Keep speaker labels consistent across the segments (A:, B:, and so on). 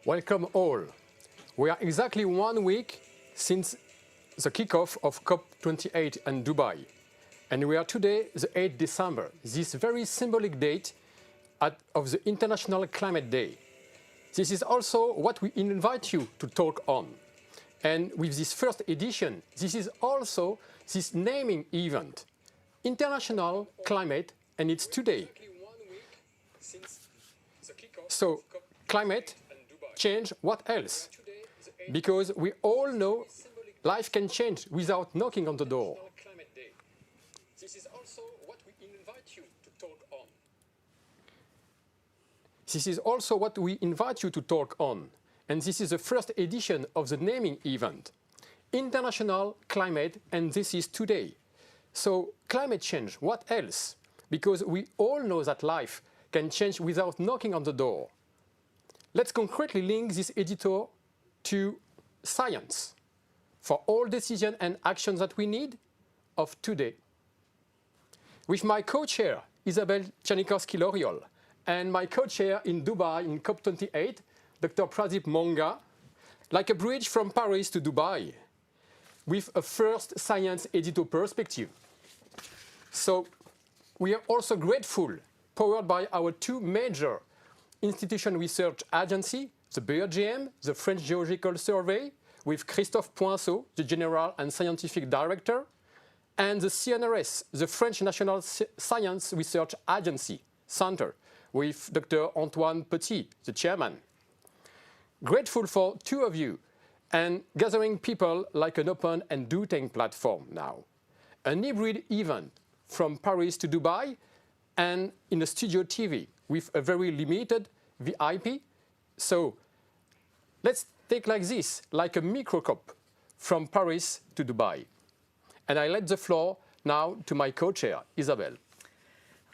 A: Welcome all. We are exactly 1 week since the kickoff of COP28 in Dubai. And we are today the 8th December, this very symbolic date of the International Climate Day. This is also what we invite you to talk on. And with this first edition, this is also this naming event, International Climate, and it's today. So, climate change, what else? Because we all know life can change without knocking on the door. This is also what we invite you to talk on. This is also what we invite you to talk on. And this is the first edition of the naming event. International Climate, and this is today. So climate change, what else? Because we all know that life can change without knocking on the door. Let's concretely link this editor to science for all decisions and actions that we need of today. With my co-chair, Isabelle Czernikowski-Loriol, and my co-chair in Dubai in COP28, Dr. Pradeep Monga, like a bridge from Paris to Dubai, with a first science editor perspective. So we are also grateful, powered by our two major institution research agency, the BRGM, the French Geological Survey, with Christophe Poinceau, the General and Scientific Director, and the CNRS, the French National Science Research Agency Center, with Dr. Antoine Petit, the Chairman. Grateful for two of you, and gathering people like an open and do-tank platform now. An hybrid event from Paris to Dubai, and in a studio TV with a very limited VIP. So let's take like this, like a microcop from Paris to Dubai. And I let the floor now to my co-chair, Isabelle.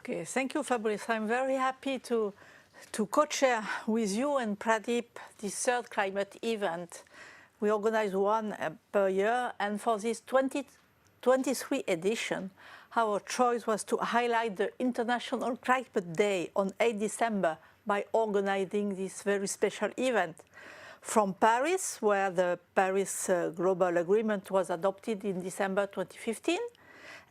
B: Okay, thank you, Fabrice. I'm very happy to co-chair with you and Pradeep this third climate event. We organize one per year, and for this 2023 edition, our choice was to highlight the International Climate Day on 8 December by organizing this very special event from Paris, where the Paris Global Agreement was adopted in December 2015,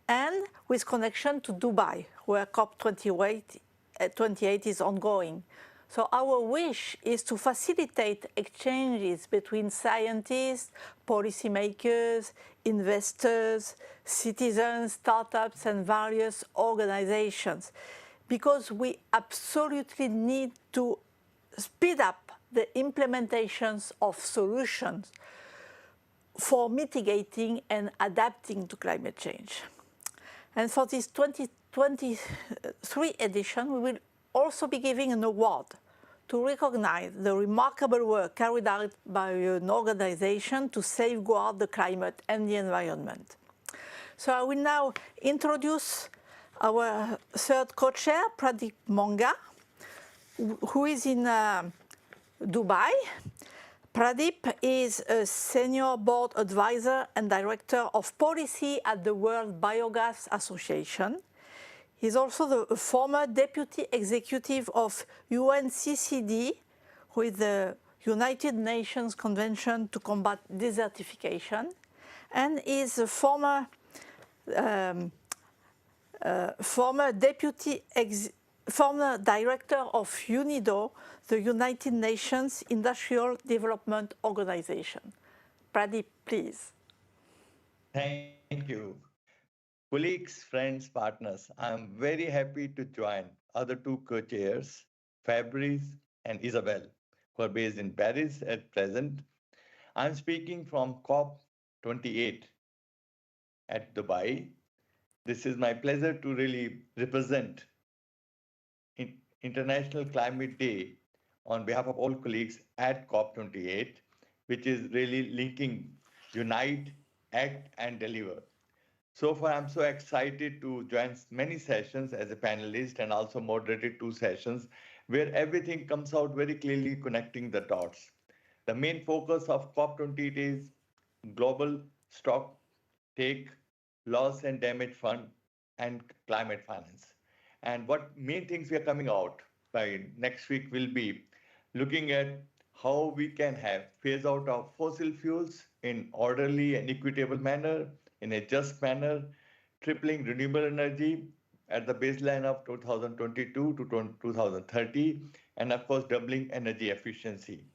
B: and with connection to Dubai, where COP28 is ongoing. So our wish is to facilitate exchanges between scientists, policymakers, investors, citizens, startups, and various organizations, because we absolutely need to speed up the implementations of solutions for mitigating and adapting to climate change. And for this 2023 edition, we will also be giving an award to recognize the remarkable work carried out by an organization to safeguard the climate and the environment. So I will now introduce our third co-chair, Pradeep Monga, who is in Dubai. Pradeep is a senior board advisor and director of policy at the World Biogas Association. He's also the former deputy executive of UNCCD, with the United Nations Convention to Combat Desertification, and is a former director of UNIDO, the United Nations Industrial Development Organization. Pradeep, please.
C: Thank you. Colleagues, friends, partners, I'm very happy to join other two co-chairs, Fabrice and Isabelle, who are based in Paris at present. I'm speaking from COP28 at Dubai. This is my pleasure to really represent International Climate Day on behalf of all colleagues at COP28, which is really linking unite, act, and deliver. So far, I'm so excited to join many sessions as a panelist and also moderated 2 sessions where everything comes out very clearly, connecting the dots. The main focus of COP28 is global stock take, loss and damage fund, and climate finance. And what main things we are coming out by next week will be looking at how we can have phase out of fossil fuels in orderly and equitable manner, in a just manner, tripling renewable energy at the baseline of 2022 to 2030, and of course doubling energy efficiency,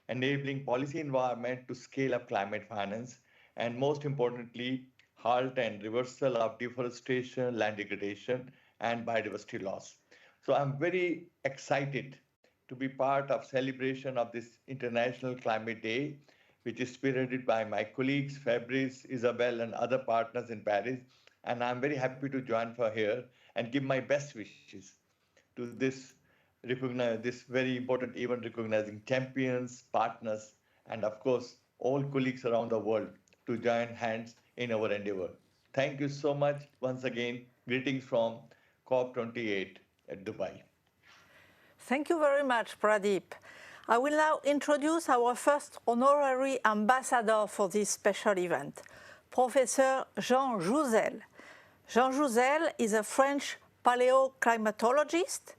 C: enabling policy environment to scale up climate finance, and most importantly, halt and reversal of deforestation, land degradation, and biodiversity loss. So I'm very excited to be part of celebration of this International Climate Day, which is spearheaded by my colleagues, Fabrice, Isabel, and other partners in Paris. And I'm very happy to join for here and give my best wishes to this very important event recognizing champions, partners, and of course, all colleagues around the world to join hands in our endeavor. Thank you so much once again. Greetings from COP28 at Dubai.
B: Thank you very much, Pradeep. I will now introduce our first honorary ambassador for this special event, Professor Jean Jouzel. Jean Jouzel is a French paleoclimatologist.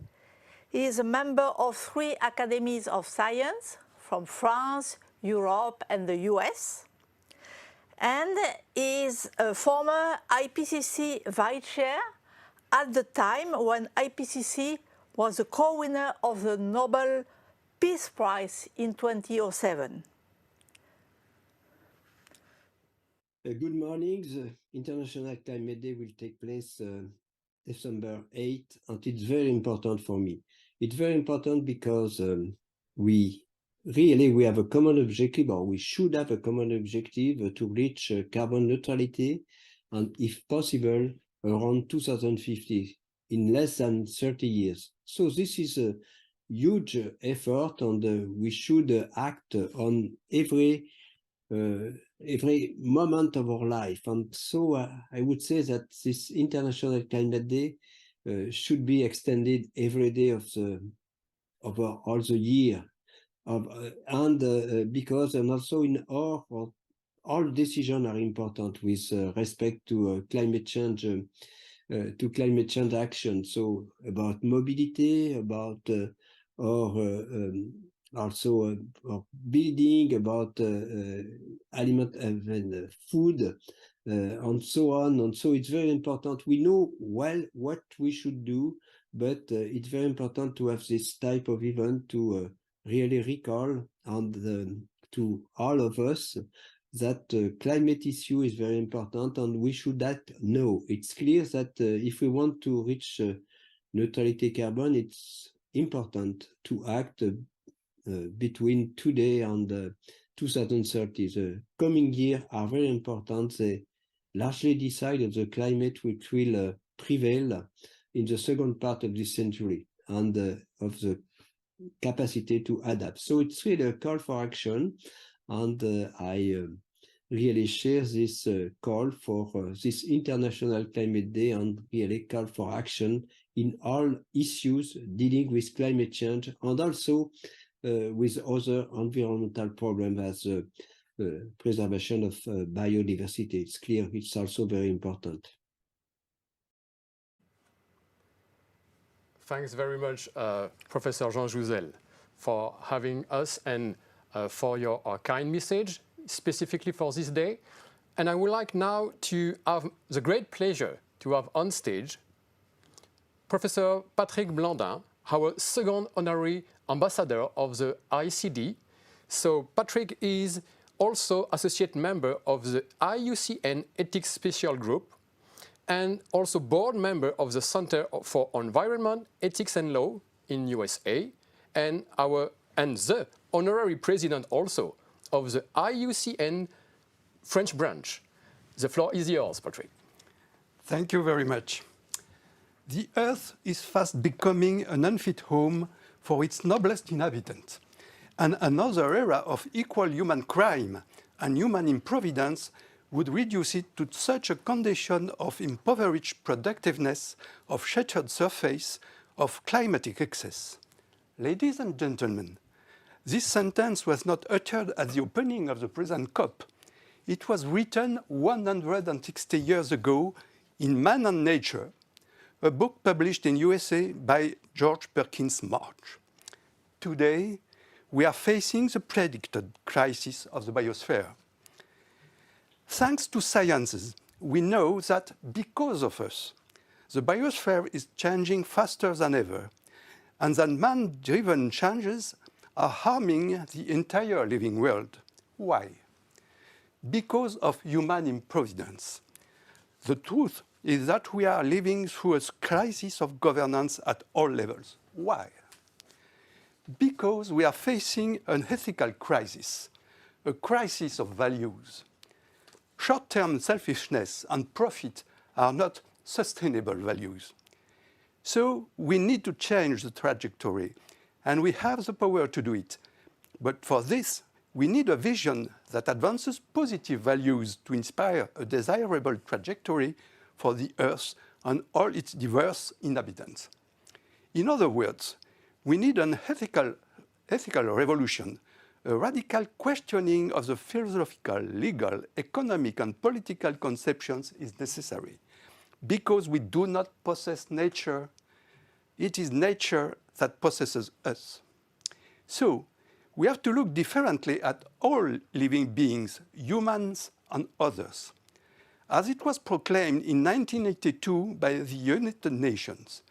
B: He is a member of 3 academies of science from France, Europe, and the US, and is a former IPCC Vice Chair at the time when IPCC was the co-winner of the Nobel Peace Prize in 2007.
D: Good morning. The International Climate Day will take place December 8th, and it's very important for me. It's very important because we have a common objective, or we should have a common objective to reach carbon neutrality, and if possible, around 2050, in less than 30 years. So this is a huge effort, and we should act on every moment of our life. And so I would say that this International Climate Day should be extended every day of all the year, because and also in all decisions are important with respect to climate change. To climate change action, so about mobility, about also building, about food, and so on. And so it's very important. We know well what we should do, but it's very important to have this type of event to really recall and to all of us that climate issue is very important, and we should act now. It's clear that if we want to reach neutrality carbon, it's important to act between today and 2030. The coming years are very important. They largely decide of the climate which will prevail in the second part of this century, and of the capacity to adapt. So it's really a call for action, and I really share this call for this International Climate Day, and really call for action in all issues dealing with climate change, and also with other environmental problems as preservation of biodiversity. It's clear it's also very important.
A: Thanks very much, Professor Jean Jouzel, for having us and for your kind message, specifically for this day. And I would like now to have the great pleasure to have on stage Professor Patrick Blandin, our second honorary ambassador of the ICD. So Patrick is also associate member of the IUCN Ethics Special Group, and also board member of the Center for Environment, Ethics and Law in USA, and the honorary president also of the IUCN French branch. The floor is yours, Patrick.
E: Thank you very much. The Earth is fast becoming an unfit home for its noblest inhabitants, and another era of equal human crime and human improvidence would reduce it to such a condition of impoverished productiveness, of shattered surface, of climatic excess. Ladies and gentlemen, this sentence was not uttered at the opening of the present COP. It was written 160 years ago in Man and Nature, a book published in USA by George Perkins March. Today, we are facing the predicted crisis of the biosphere. Thanks to sciences, we know that because of us, the biosphere is changing faster than ever, and that man-driven changes are harming the entire living world. Why? Because of human improvidence. The truth is that we are living through a crisis of governance at all levels. Why? Because we are facing an ethical crisis, a crisis of values. Short-term selfishness and profit are not sustainable values. So we need to change the trajectory, and we have the power to do it. But for this, we need a vision that advances positive values to inspire a desirable trajectory for the Earth and all its diverse inhabitants. In other words, we need an ethical revolution. A radical questioning of the philosophical, legal, economic, and political conceptions is necessary. Because we do not possess nature, it is nature that possesses us. So, we have to look differently at all living beings, humans and others. As it was proclaimed in 1982 by the United Nations,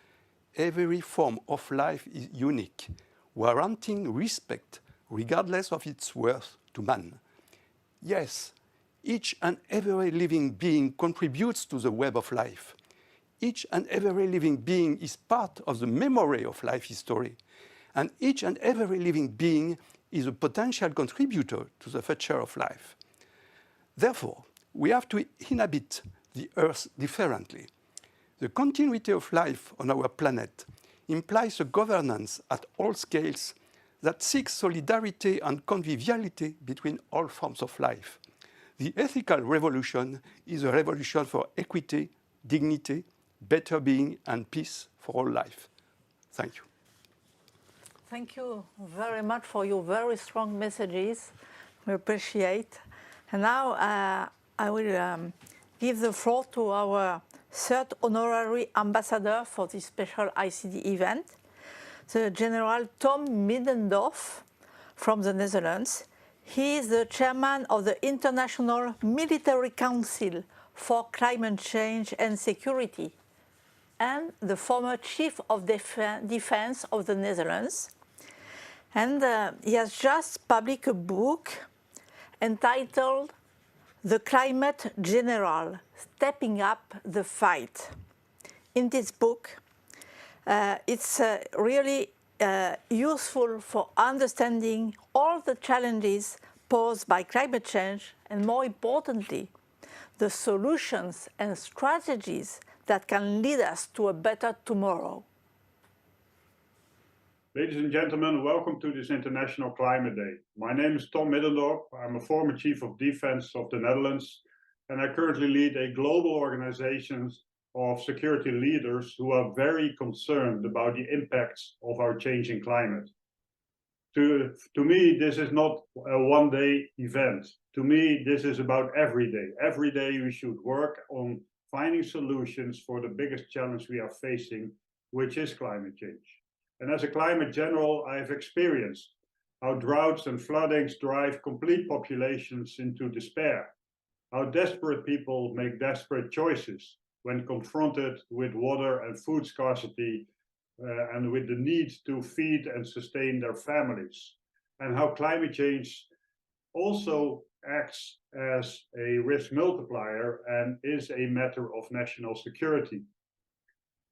E: every form of life is unique, warranting respect regardless of its worth to man. Yes, each and every living being contributes to the web of life. Each and every living being is part of the memory of life history. And each and every living being is a potential contributor to the future of life. Therefore, we have to inhabit the Earth differently. The continuity of life on our planet implies a governance at all scales that seeks solidarity and conviviality between all forms of life. The ethical revolution is a revolution for equity, dignity, better being, and peace for all life. Thank you.
B: Thank you very much for your very strong messages. We appreciate. And now I will give the floor to our third honorary ambassador for this special ICD event, the General Tom Middendorf from the Netherlands. He is the chairman of the International Military Council for Climate Change and Security and the former Chief of Defense of the Netherlands. And he has just published a book entitled The Climate General, Stepping Up the Fight. In this book, it's really useful for understanding all the challenges posed by climate change and, more importantly, the solutions and strategies that can lead us to a better tomorrow.
F: Ladies and gentlemen, welcome to this International Climate Day. My name is Tom Middendorp. I'm a former Chief of Defense of the Netherlands, and I currently lead a global organization of security leaders who are very concerned about the impacts of our changing climate. To me, this is not a one-day event. To me, this is about every day. Every day we should work on finding solutions for the biggest challenge we are facing, which is climate change. And as a climate general, I have experienced how droughts and floodings drive complete populations into despair, how desperate people make desperate choices when confronted with water and food scarcity and with the need to feed and sustain their families, and how climate change also acts as a risk multiplier and is a matter of national security.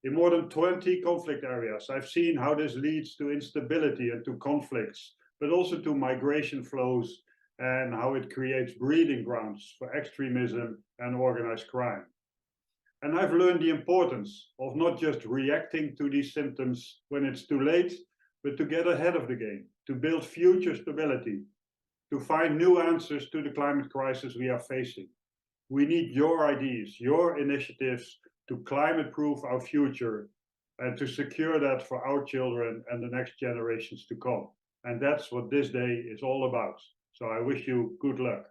F: In more than 20 conflict areas, I've seen how this leads to instability and to conflicts, but also to migration flows and how it creates breeding grounds for extremism and organized crime. And I've learned the importance of not just reacting to these symptoms when it's too late, but to get ahead of the game, to build future stability, to find new answers to the climate crisis we are facing. We need your ideas, your initiatives to climate-proof our future and to secure that for our children and the next generations to come. And that's what this day is all about. So I wish you good luck.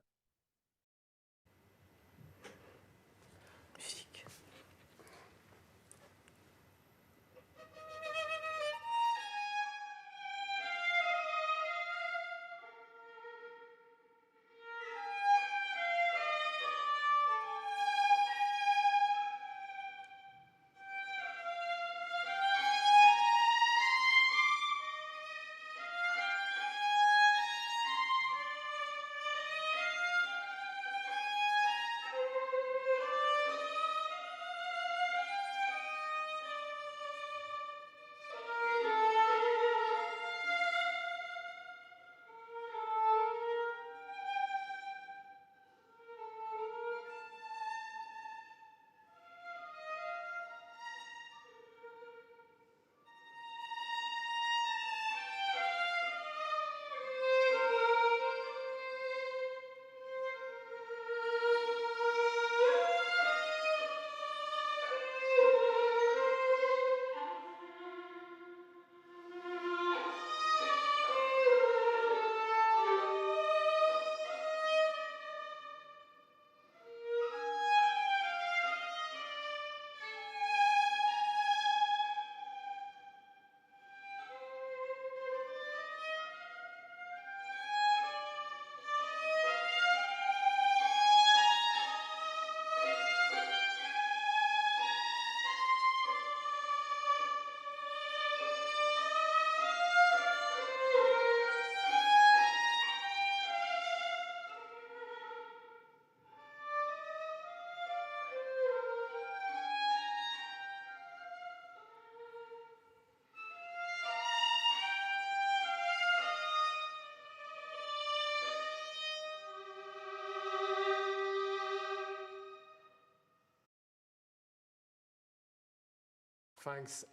A: Thanks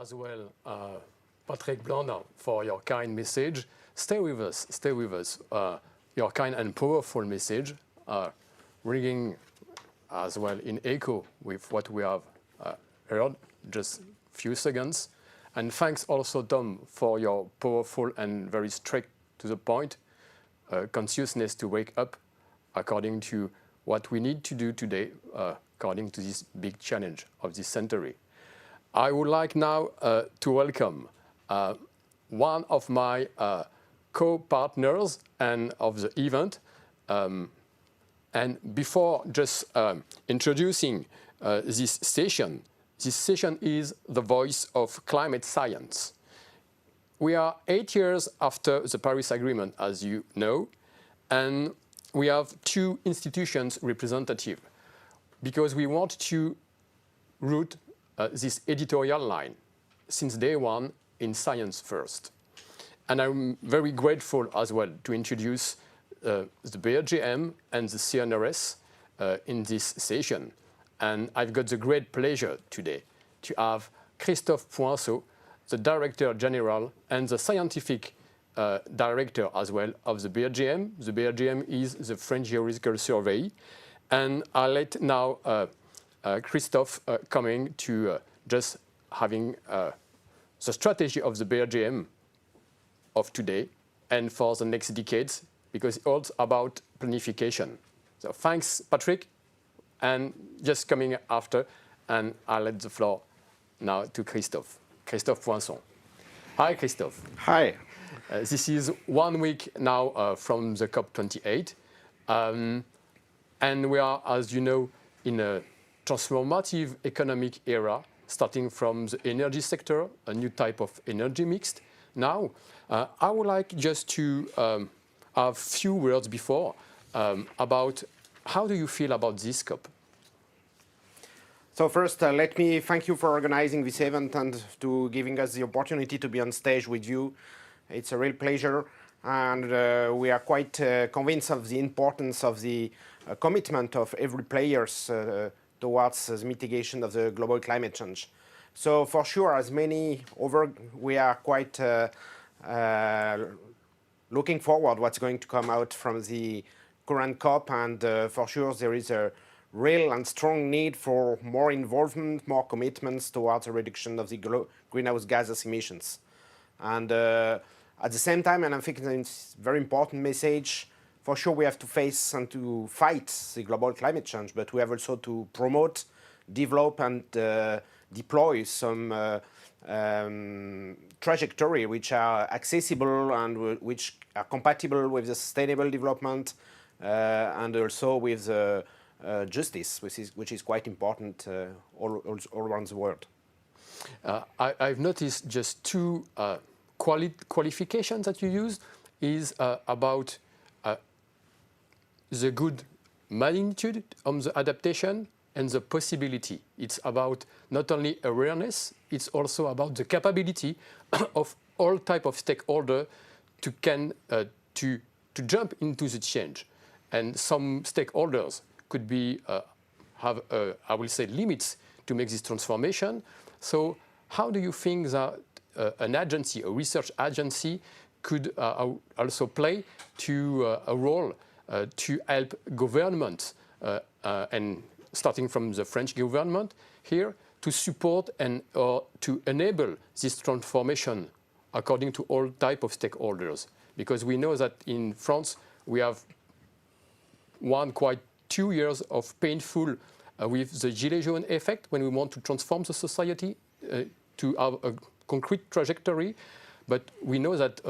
A: as well, Patrick Blandin, for your kind message. Stay with us. Your kind and powerful message, ringing as well in echo with what we have heard just a few seconds. And thanks also, Tom, for your powerful and very straight to the point consciousness to wake up according to what we need to do today, according to this big challenge of this century. I would like now to welcome one of my co-partners and of the event. And before just introducing this session is the voice of climate science. We are 8 years after the Paris Agreement, as you know, and we have two institutions representative because we want to root this editorial line since day one in science first. And I'm very grateful as well to introduce the BRGM and the CNRS in this session. And I've got the great pleasure today to have Christophe Poinceau, the Director General and the Scientific Director as well of the BRGM. The BRGM is the French Geological Survey. And I'll let now Christophe coming to just having the strategy of the BRGM of today and for the next decades, because it's all about planification. So thanks, Patrick, and just coming after, and I'll let the floor now to Christophe. Christophe Poinçon. Hi, Christophe.
G: Hi.
A: This is 1 week now from the COP28. And we are, as you know, in a transformative economic era, starting from the energy sector, a new type of energy mix. Now, I would like just to have a few words before about how do you feel about this COP?
G: So first, let me thank you for organizing this event and to giving us the opportunity to be on stage with you. It's a real pleasure, and we are quite convinced of the importance of the commitment of every player towards the mitigation of the global climate change. So for sure, as many over, we are quite looking forward what's going to come out from the current COP, and for sure there is a real and strong need for more involvement, more commitments towards the reduction of the greenhouse gas emissions. And at the same time, and I think it's a very important message, for sure we have to face and to fight the global climate change, but we have also to promote, develop and deploy some trajectory which are accessible and which are compatible with the sustainable development and also with justice, which is quite important all around the world.
A: I've noticed just two qualifications that you use is about the good magnitude of the adaptation and the possibility. It's about not only awareness, it's also about the capability of all type of stakeholders to jump into the change. And some stakeholders could be have I will say limits to make this transformation. So how do you think that an agency, a research agency, could also play a role to help governments and starting from the French government here to support and to enable this transformation according to all type of stakeholders? Because we know that in France we have quite 2 years of painful with the Gilets jaunes effect when we want to transform the society to have a concrete trajectory. But we know that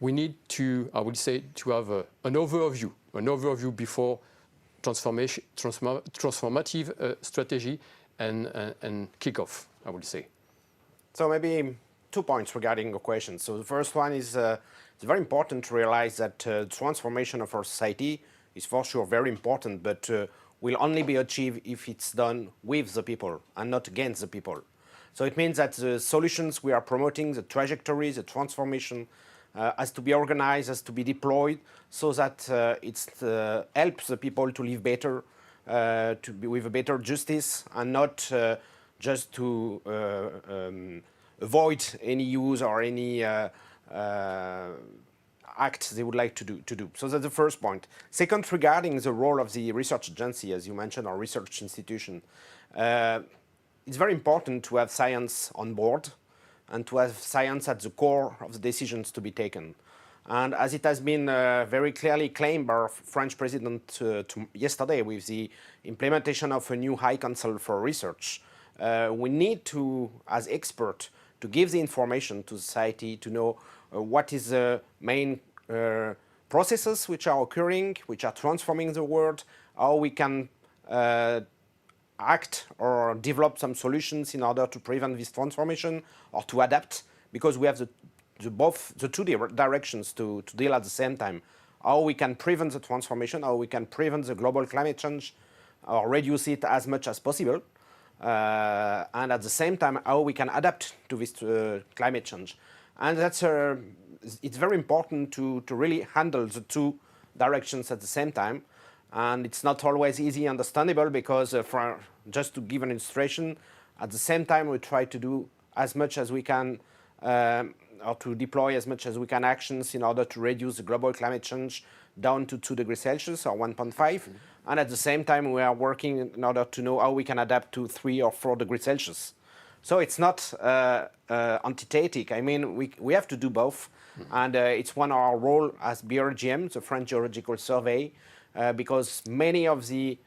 A: we need to, I would say, to have an overview before transformative strategy and kick-off, I would say.
G: So maybe 2 points regarding your question. So the first one is it's very important to realize that transformation of our society is for sure very important, but will only be achieved if it's done with the people and not against the people. So it means that the solutions we are promoting, the trajectory, the transformation, has to be organized, has to be deployed, so that it helps the people to live better, with a better justice, and not just to avoid any use or any act they would like to do. So that's the first point. Second, regarding the role of the research agency, as you mentioned, or research institution, it's very important to have science on board and to have science at the core of the decisions to be taken. And as it has been very clearly claimed by our French president yesterday with the implementation of a new High Council for Research, we need to, as experts, to give the information to society to know what is the main processes which are occurring, which are transforming the world, how we can act or develop some solutions in order to prevent this transformation or to adapt, because we have the two directions to deal at the same time. How we can prevent the transformation, how we can prevent the global climate change or reduce it as much as possible, and at the same time how we can adapt to this climate change. And that's it's very important to really handle the two directions at the same time. And it's not always easy understandable because, just to give an illustration, at the same time we try to do as much as we can or to deploy as much as we can actions in order to reduce the global climate change down to 2 degrees Celsius or 1.5. And at the same time, we are working in order to know how we can adapt to 3 or 4 degrees Celsius. So it's not antithetic. I mean, we have to do both. And it's one of our role as BRGM, the French Geological Survey, because many of the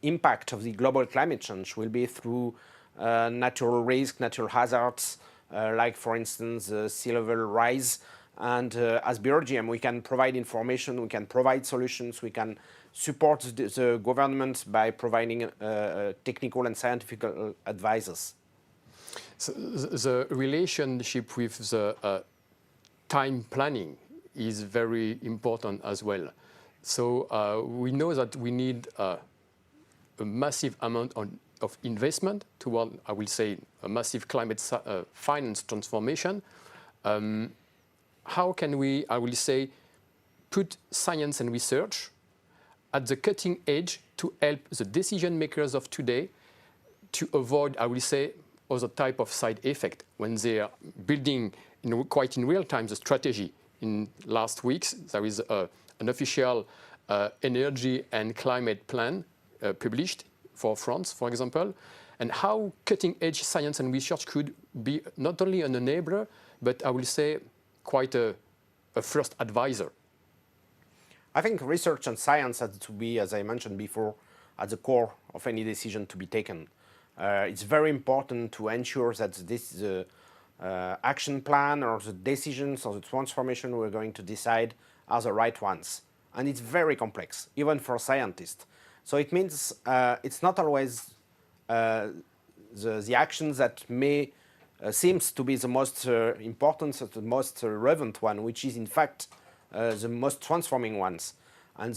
G: impact of the global climate change will be through natural risk, natural hazards, like, for instance, sea level rise. And as BRGM, we can provide information, we can provide solutions, we can support the government by providing technical and scientific advisors.
A: So the relationship with the time planning is very important as well. So we know that we need a massive amount of investment toward, I will say, a massive climate finance transformation. How can we, I will say, put science and research at the cutting edge to help the decision makers of today to avoid, I will say, other type of side effect when they are building quite in real time the strategy. In last weeks, there is an official energy and climate plan published for France, for example, and how cutting-edge science and research could be not only an enabler, but I will say quite a first advisor.
G: I think research and science has to be, as I mentioned before, at the core of any decision to be taken. It's very important to ensure that this action plan or the decisions or the transformation we're going to decide are the right ones. And it's very complex, even for scientists. So it means it's not always the actions that may seems to be the most important, the most relevant one, which is in fact the most transforming ones. And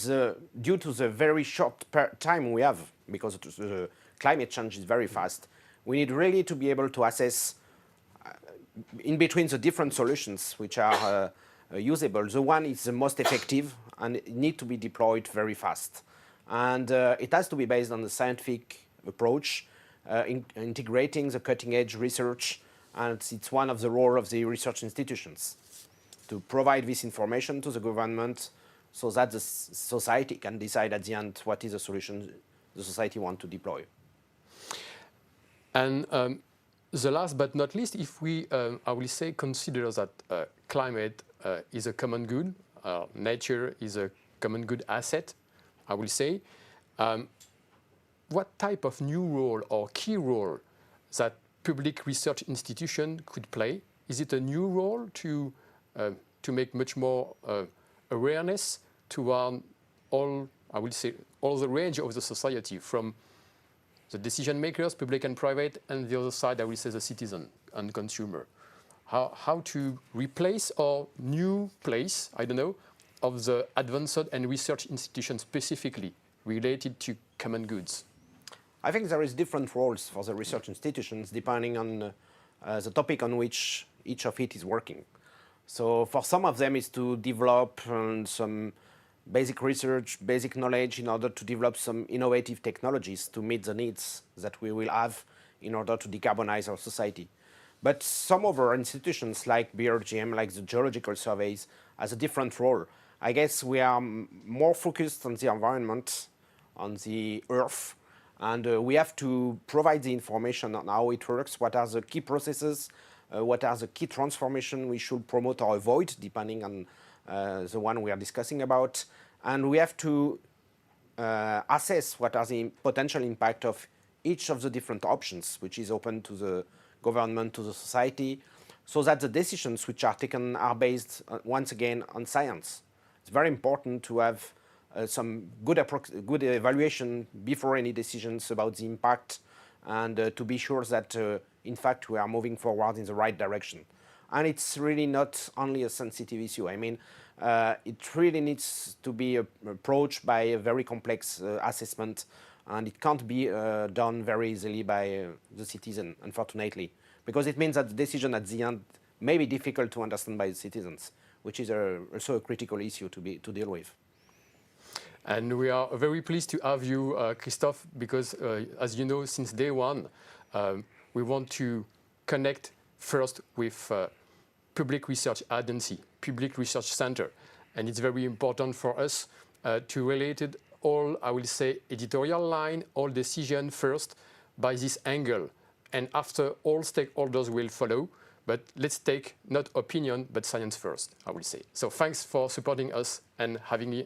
G: due to the very short time we have, because the climate change is very fast, we need really to be able to assess in between the different solutions which are usable. The one is the most effective and it needs to be deployed very fast. And it has to be based on the scientific approach, integrating the cutting-edge research, and it's one of the roles of the research institutions to provide this information to the government so that the society can decide at the end what is the solution the society wants to deploy.
A: And the last but not least, if we, I will say, consider that climate is a common good, nature is a common good asset, I will say, what type of new role or key role that public research institution could play? Is it a new role to make much more awareness toward all, I will say, all the range of the society, from the decision makers, public and private, and the other side, I will say, the citizen and consumer? How to replace or new place, I don't know, of the advanced and research institutions specifically related to common goods?
G: I think there is different roles for the research institutions depending on the topic on which each of it is working. So for some of them is to develop some basic research, basic knowledge in order to develop some innovative technologies to meet the needs that we will have in order to decarbonize our society. But some other institutions like BRGM, like the Geological surveys, has a different role. I guess we are more focused on the environment, on the earth, and we have to provide the information on how it works, what are the key processes, what are the key transformations we should promote or avoid, depending on the one we are discussing about. And we have to assess what are the potential impact of each of the different options, which is open to the government, to the society, so that the decisions which are taken are based, once again, on science. It's very important to have some good evaluation before any decisions about the impact, and to be sure that, in fact, we are moving forward in the right direction. And it's really not only a sensitive issue. I mean, it really needs to be approached by a very complex assessment, and it can't be done very easily by the citizen, unfortunately, because it means that the decision at the end may be difficult to understand by the citizens, which is also a critical issue to deal with.
A: And we are very pleased to have you, Christophe, because as you know, since day one, we want to connect first with public research agency, public research center. And it's very important for us to relate it all, I will say, editorial line, all decision first by this angle. And after, all stakeholders will follow. But let's take not opinion, but science first, I will say. So thanks for supporting us and having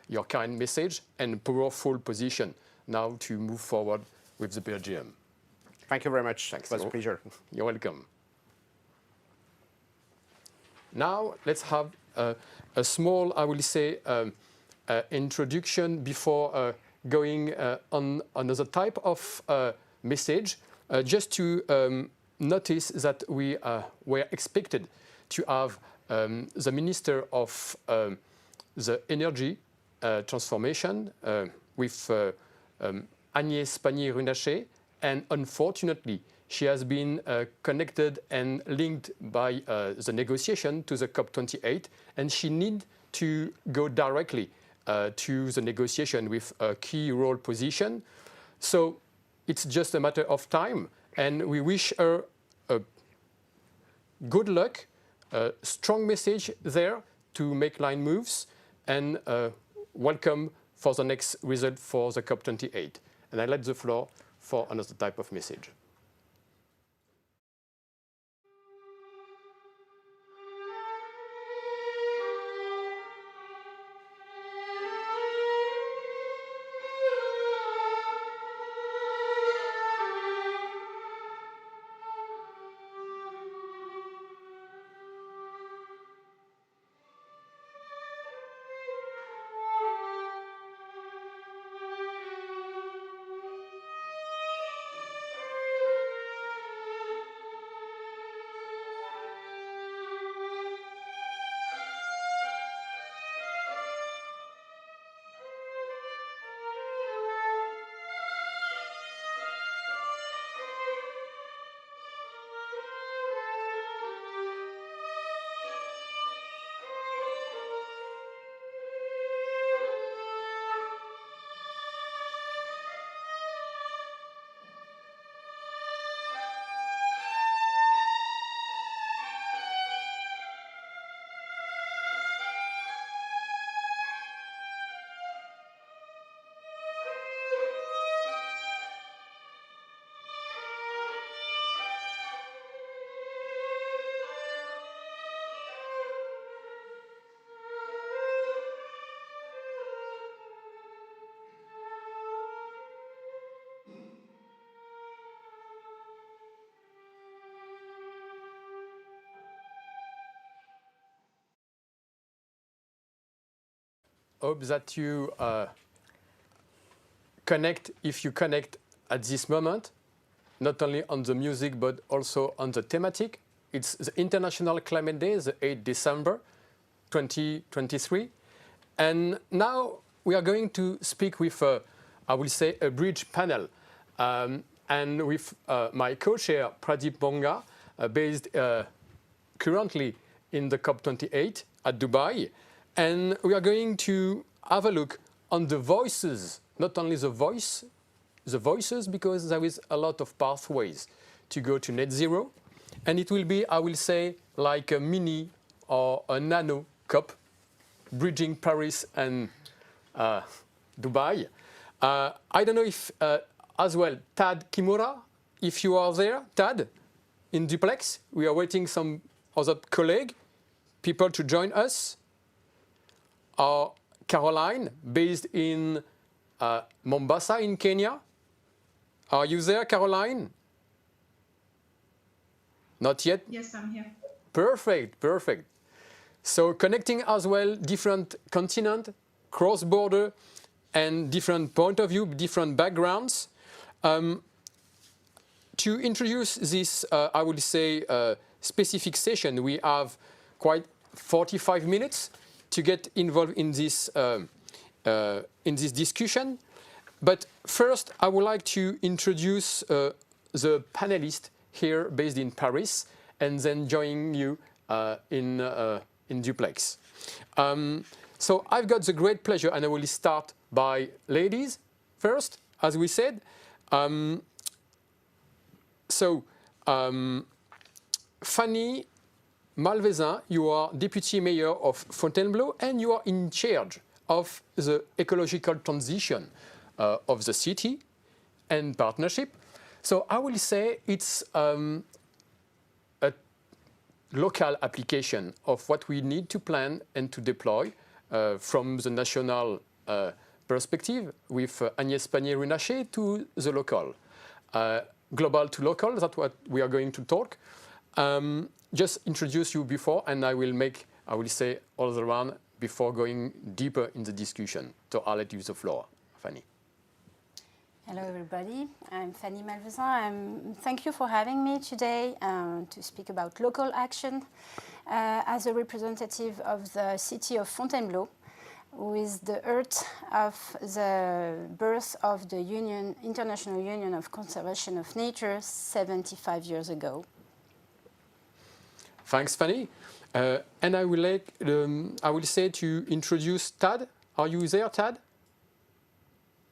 A: your kind message and powerful position now to move forward with the BRGM.
G: Thank you very much. Thanks. It was a pleasure.
A: You're welcome. Now let's have a small, I will say, introduction before going on another type of message, just to notice that we were expected to have the Minister of the Energy Transformation with Agnès Pannier-Runacher, and unfortunately she has been connected and linked by the negotiation to the COP28, and she needs to go directly to the negotiation with a key role position. So it's just a matter of time, and we wish her good luck, a strong message there to make line moves, and welcome for the next result for the COP28. And I let the floor for another type of message. Hope that you connect, if you connect at this moment, not only on the music, but also on the thematic. It's the International Climate Day, the 8th December 2023. And now we are going to speak with, I will say, a bridge panel. And with my co-chair, Pradeep Monga, based currently in the COP28 at Dubai. And we are going to have a look on the voices, not only the voices, because there is a lot of pathways to go to net zero. And it will be, I will say, like a mini or a nano COP, bridging Paris and Dubai. I don't know if, as well, Tad Kimura, if you are there, Tad, in Duplex. We are waiting some other colleague, people to join us. Or Caroline, based in Mombasa in Kenya. Are you there, Caroline? Not yet?
H: Yes, I'm here.
A: Perfect, perfect. So connecting as well different continent, cross-border, and different point of view, different backgrounds. To introduce this, I would say, specific session, we have quite 45 minutes to get involved in this discussion. But first, I would like to introduce the panelists here based in Paris, and then join you in Duplex. So I've got the great pleasure, and I will start by ladies first, as we said. Fanny Malvezin, you are Deputy Mayor of Fontainebleau, and you are in charge of the ecological transition of the city and partnership. So I will say it's a local application of what we need to plan and to deploy from the national perspective with Agnès Pannier-Runacher to the local. Global to local, that's what we are going to talk. Just introduce you before, and I will say all around before going deeper in the discussion. So I'll let you the floor, Fanny.
I: Hello, everybody. I'm Fanny Malvezin. Thank you for having me today to speak about local action as a representative of the city of Fontainebleau, who is the heart of the birth of the International Union of Conservation of Nature 75 years ago.
A: Thanks, Fanny. And I will say to introduce Tad. Are you there, Tad?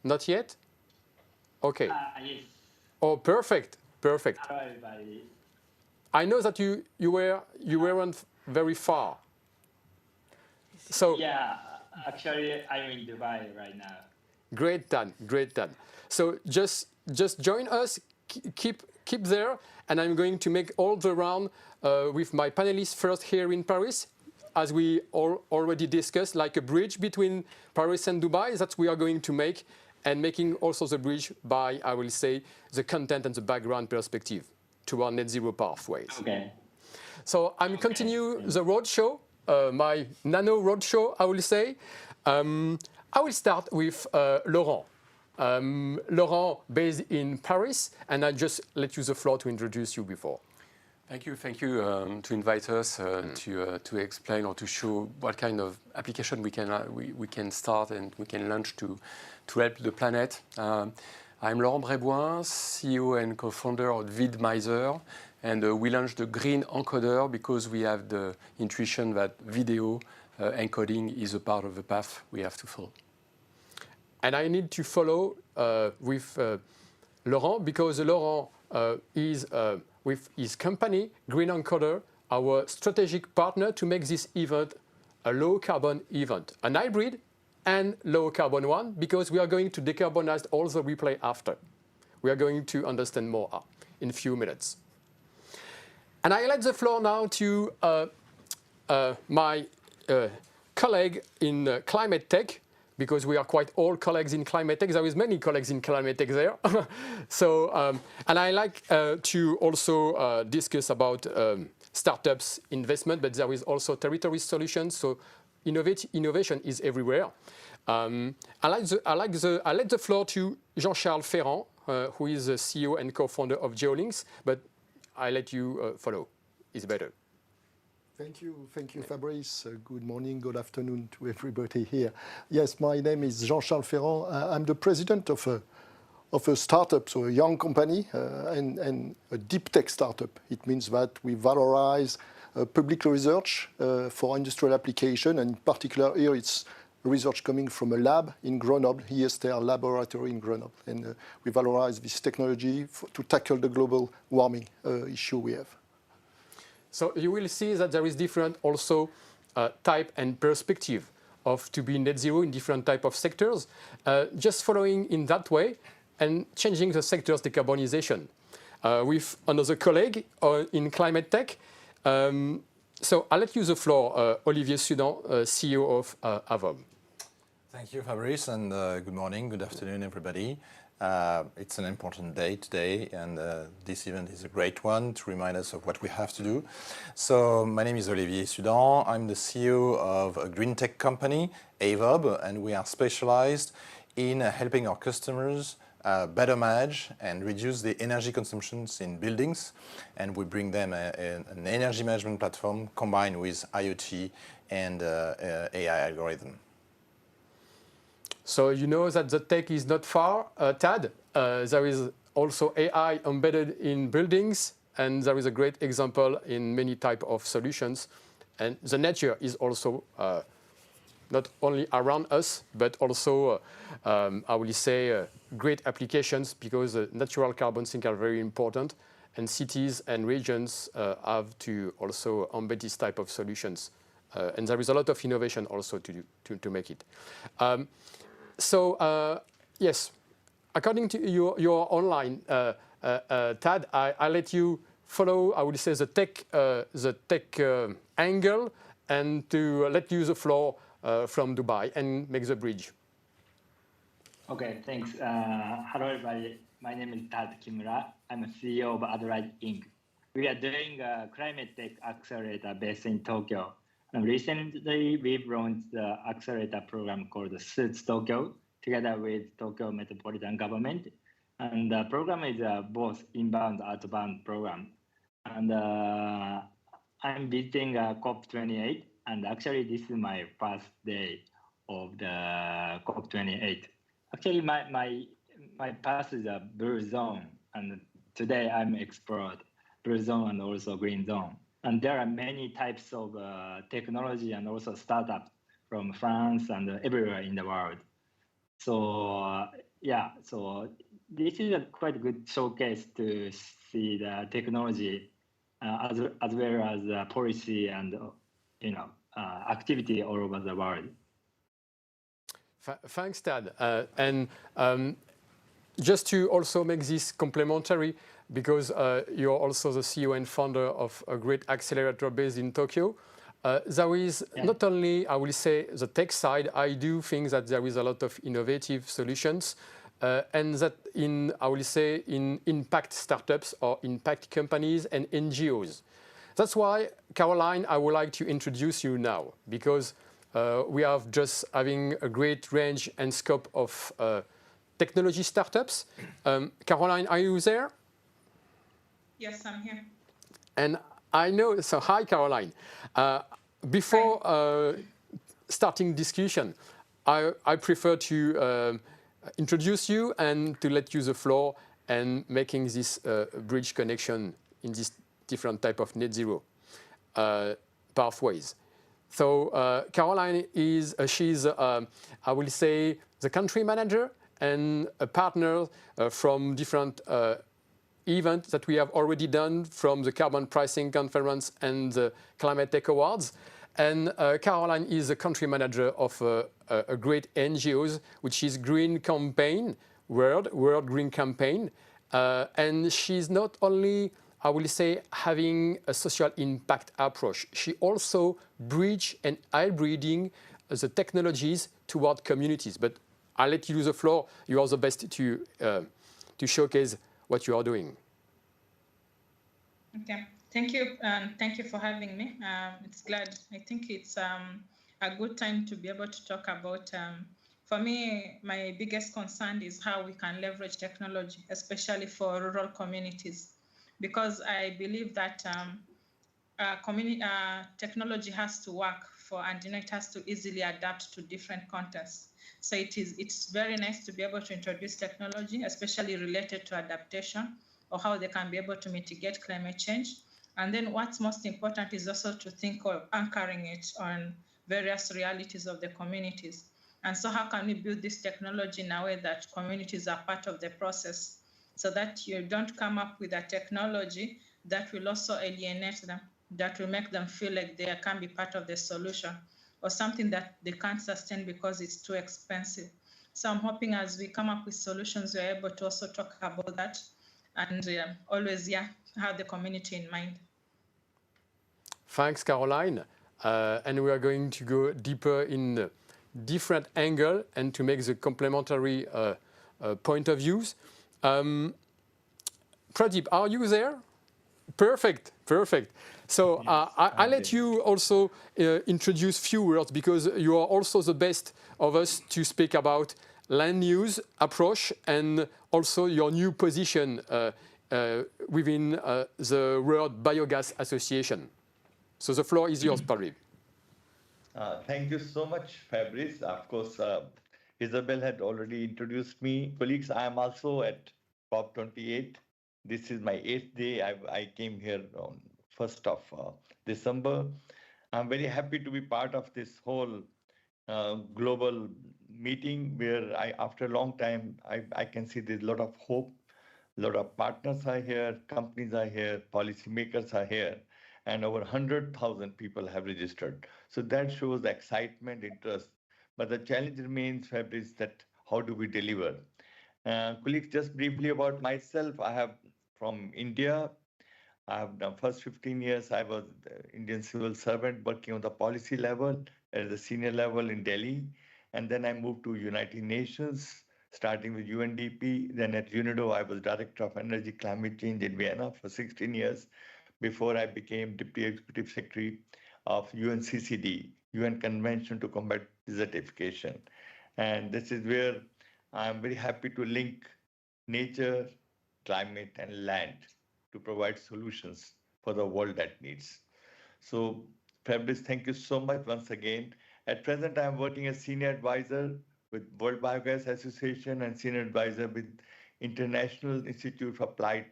A: Not yet? Okay.
J: Yes.
A: Oh, perfect, perfect.
J: Hello, everybody.
A: I know that you weren't very far. So
J: yeah, actually, I'm in Dubai right now.
A: Great, Tad. Great, Tad. So just join us. Keep there, and I'm going to make all the round with my panelists first here in Paris, as we already discussed, like a bridge between Paris and Dubai that we are going to make, and making also the bridge by, I will say, the content and the background perspective to our net zero pathways.
J: Okay.
A: So I'm continue the roadshow, my nano roadshow, I will say. I will start with Laurent. Laurent, based in Paris, and I just let you the floor to introduce you before.
K: Thank you to invite us to explain or to show what kind of application we can start and we can launch to help the planet. I'm Laurent Bréboin, CEO and co-founder of VIDMIZER, and we launched the green encoder because we have the intuition that video encoding is a part of the path we have to follow. And I need to follow with Laurent, because Laurent is with his company, Green Encoder, our strategic partner to make this event a low-carbon event, an hybrid and low-carbon one, because we are going to decarbonize all the replay after. We are going to understand more in a few minutes. And I let the floor now to my colleague in Climate Tech, because we are quite all colleagues in Climate Tech. There is many colleagues in Climate Tech there. So, and I like to also discuss about startups investment, but there is also territory solutions. So innovation is everywhere. I let the floor to Jean-Charles Ferrand, who is the CEO and co-founder of Geolinks, but I let you follow. It's better.
L: Thank you, Fabrice. Good morning, good afternoon to everybody here. Yes, my name is Jean-Charles Ferrand. I'm the president of a startup, so a young company, and a deep tech startup. It means that we valorize public research for industrial application, and in particular here it's research coming from a lab in Grenoble, ISTR laboratory in Grenoble. And we valorize this technology to tackle the global warming issue we have.
A: So you will see that there is different also type and perspective of to be net zero in different type of sectors, just following in that way and changing the sector's decarbonization. With another colleague in climate tech. So I'll let you the floor, Olivier Sudan, CEO of AVOB.
H: Thank you, Fabrice, and good morning, good afternoon, everybody. It's an important day today, and this event is a great one to remind us of what we have to do. So my name is Olivier Sudan. I'm the CEO of a green tech company, AVOB, and we are specialized in helping our customers better manage and reduce the energy consumptions in buildings, and we bring them an energy management platform combined with IoT and AI algorithm.
A: So you know that the tech is not far, Tad. There is also AI embedded in buildings, and there is a great example in many type of solutions. And the nature is also not only around us, but also, I will say, great applications, because natural carbon sinks are very important, and cities and regions have to also embed this type of solutions. And there is a lot of innovation also to make it. So yes, according to your online, Tad, I let you follow, I would say, the tech angle, and to let you the floor from Dubai and make the bridge.
J: Okay, thanks. Hello, everybody. My name is Tad Kimura. I'm a CEO of Adright Inc. We are doing a climate tech accelerator based in Tokyo. And recently, we've launched the accelerator program called the Suits Tokyo, together with Tokyo Metropolitan Government. And the program is both inbound and outbound program. And I'm visiting COP28, and actually this is my first day of the COP28. Actually, my path is a blue zone, and today I'm explored blue zone and also green zone. And there are many types of technology and also startups from France and everywhere in the world. So yeah, so this is a quite good showcase to see the technology as well as policy and activity all over the world.
A: Thanks, Tad. And just to also make this complementary, because you're also the CEO and founder of a great accelerator based in Tokyo. There is not only, I will say, the tech side. I do think that there is a lot of innovative solutions, and that I will say, in impact startups or impact companies and NGOs. That's why, Caroline, I would like to introduce you now, because we are just having a great range and scope of technology startups. Caroline, are you there?
M: Yes, I'm here.
A: And I know, so hi, Caroline. Before starting discussion, I prefer to introduce you and to let you the floor and making this bridge connection in this different type of net zero pathways. So Caroline she's, I will say, the country manager and a partner from different events that we have already done, from the Carbon Pricing Conference and the ClimateTechAwards. And Caroline is the country manager of a great NGOs, which is Green Campaign, World Green Campaign. And she's not only, I will say, having a social impact approach, she also bridge and hybriding the technologies toward communities. But I'll let you the floor. You are the best to showcase what you are doing.
M: Okay, thank you, and thank you for having me. It's glad. I think it's a good time to be able to talk about. For me, my biggest concern is how we can leverage technology, especially for rural communities, because I believe that technology has to work and it has to easily adapt to different contexts. So it's very nice to be able to introduce technology, especially related to adaptation, or how they can be able to mitigate climate change. And then what's most important is also to think of anchoring it on various realities of the communities. And so how can we build this technology in a way that communities are part of the process so that you don't come up with a technology that will also alienate them, that will make them feel like they can be part of the solution, or something that they can't sustain because it's too expensive. So I'm hoping as we come up with solutions, we're able to also talk about that and always, have the community in mind.
A: Thanks, Caroline. And we are going to go deeper in different angle and to make the complementary point of views. Pradeep, are you there? Perfect, perfect. So
C: Yes,
A: I let you also introduce few words because you are also the best of us to speak about land use approach and also your new position within the World Biogas Association. So the floor is yours, Pradeep.
C: Thank you so much, Fabrice. Of course, Isabel had already introduced me. Colleagues, I am also at COP28. This is my 8th day. I came here on 1st of December. I'm very happy to be part of this whole global meeting where after a long time, I can see there's a lot of hope, a lot of partners are here, companies are here, policymakers are here, and over 100,000 people have registered. So that shows the excitement, interest. But the challenge remains, Fabrice, that how do we deliver? Colleagues, just briefly about myself, I have from India. I have done first 15 years, I was Indian civil servant working on the policy level at the senior level in Delhi. And then I moved to United Nations, starting with UNDP. Then at UNIDO, I was Director of Energy Climate Change in Vienna for 16 years before I became Deputy Executive Secretary of UNCCD, UN Convention to Combat Desertification. And this is where I'm very happy to link nature, climate, and land to provide solutions for the world that needs. So, Fabrice, thank you so much once again. At present, I'm working as Senior Advisor with World Biogas Association and Senior Advisor with International Institute for Applied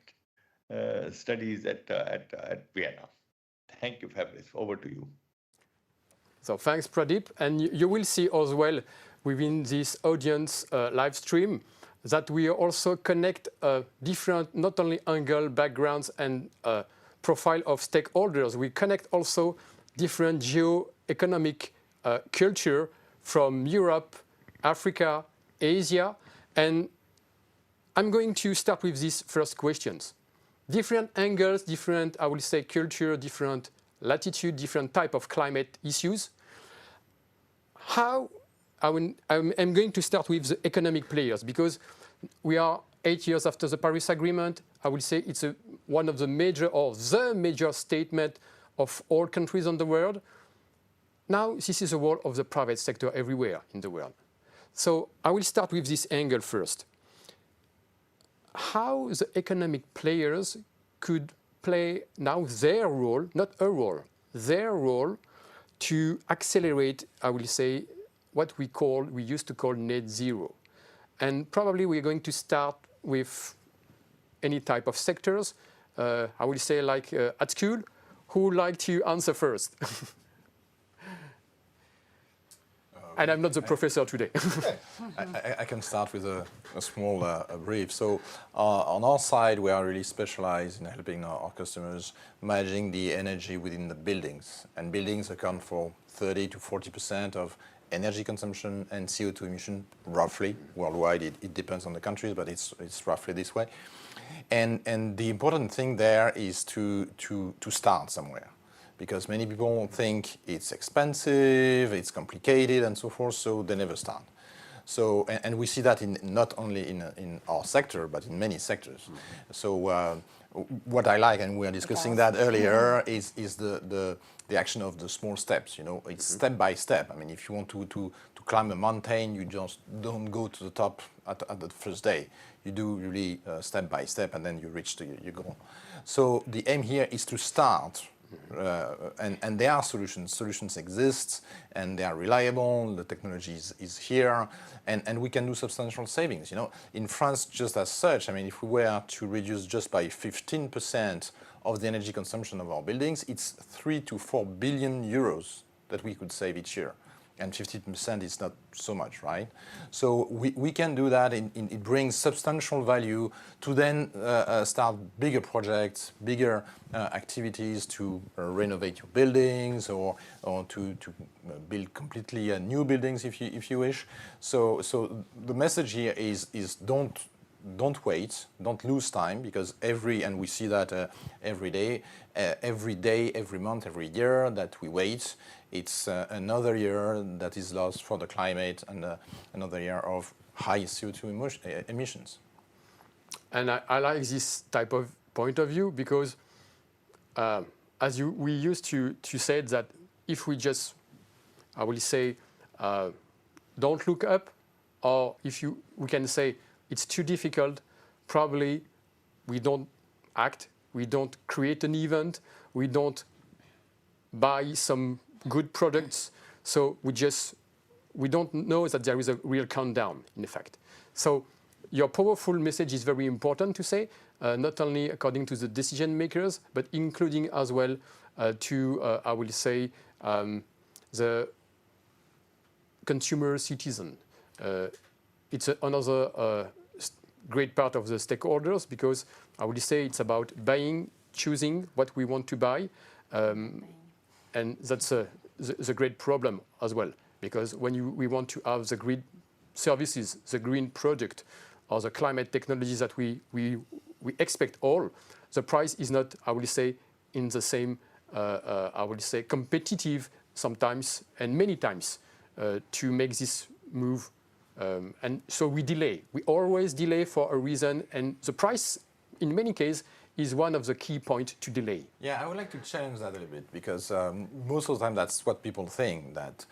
C: Studies at Vienna. Thank you, Fabrice. Over to you.
A: So thanks, Pradeep. And you will see as well within this audience live stream that we also connect different, not only angle, backgrounds, and profile of stakeholders. We connect also different geo-economic culture from Europe, Africa, Asia. And I'm going to start with these first questions. Different angles, different, I will say, culture, different latitude, different type of climate issues. How I'm going to start with the economic players because we are 8 years after the Paris Agreement. I will say it's one of the major or the major statement of all countries in the world. Now, this is the role of the private sector everywhere in the world. So I will start with this angle first. How the economic players could play now their role, not a role, their role to accelerate, I will say, what we used to call net zero. And probably we're going to start with any type of sectors. I will say like at school, who would like to answer first? And I'm not the professor today.
H: I can start with a small brief. So on our side, we are really specialized in helping our customers managing the energy within the buildings. And buildings account for 30 to 40% of energy consumption and CO2 emission, roughly, worldwide. It depends on the countries, but it's roughly this way. And the important thing there is to start somewhere. Because many people think it's expensive, it's complicated, and so forth, so they never start. So, and we see that not only in our sector, but in many sectors. Mm-hmm. So, what I like, and we were discussing that earlier, is the action of the small steps. You know, it's step by step. I mean, if you want to climb a mountain, you just don't go to the top at the first day. You do really step by step, and then you reach your goal. So the aim here is to start. And there are solutions. Solutions exist, and they are reliable. The technology is here, and we can do substantial savings. You know, in France, just as such, I mean, if we were to reduce just by 15% of the energy consumption of our buildings, it's 3 to 4 billion euros that we could save each year. And 15% is not so much, right? So we can do that. It brings substantial value to then start bigger projects, bigger activities to renovate your buildings or to build completely new buildings if you wish. So the message here is don't wait, don't lose time, because and we see that every day, every month, every year that we wait, it's another year that is lost for the climate and another year of high CO2 emissions.
A: And I like this type of point of view because we used to say that if we just, I will say, don't look up, or if we can say it's too difficult, probably we don't act, we don't create an event, we don't buy some good products, so we don't know that there is a real countdown, in fact. So your powerful message is very important to say, not only according to the decision makers, but including as well to, I will say, the consumer citizen. It's another great part of the stakeholders, because I would say it's about buying, choosing what we want to buy. And that's the great problem as well, because when we want to have the green services, the green product, or the climate technologies that we expect all, the price is not, I will say, in the same, I will say, competitive sometimes and many times to make this move. And so we delay. We always delay for a reason, and the price, in many cases, is one of the key points to delay.
H: Yeah, I would like to challenge that a little bit, because most of the time that's what people think, that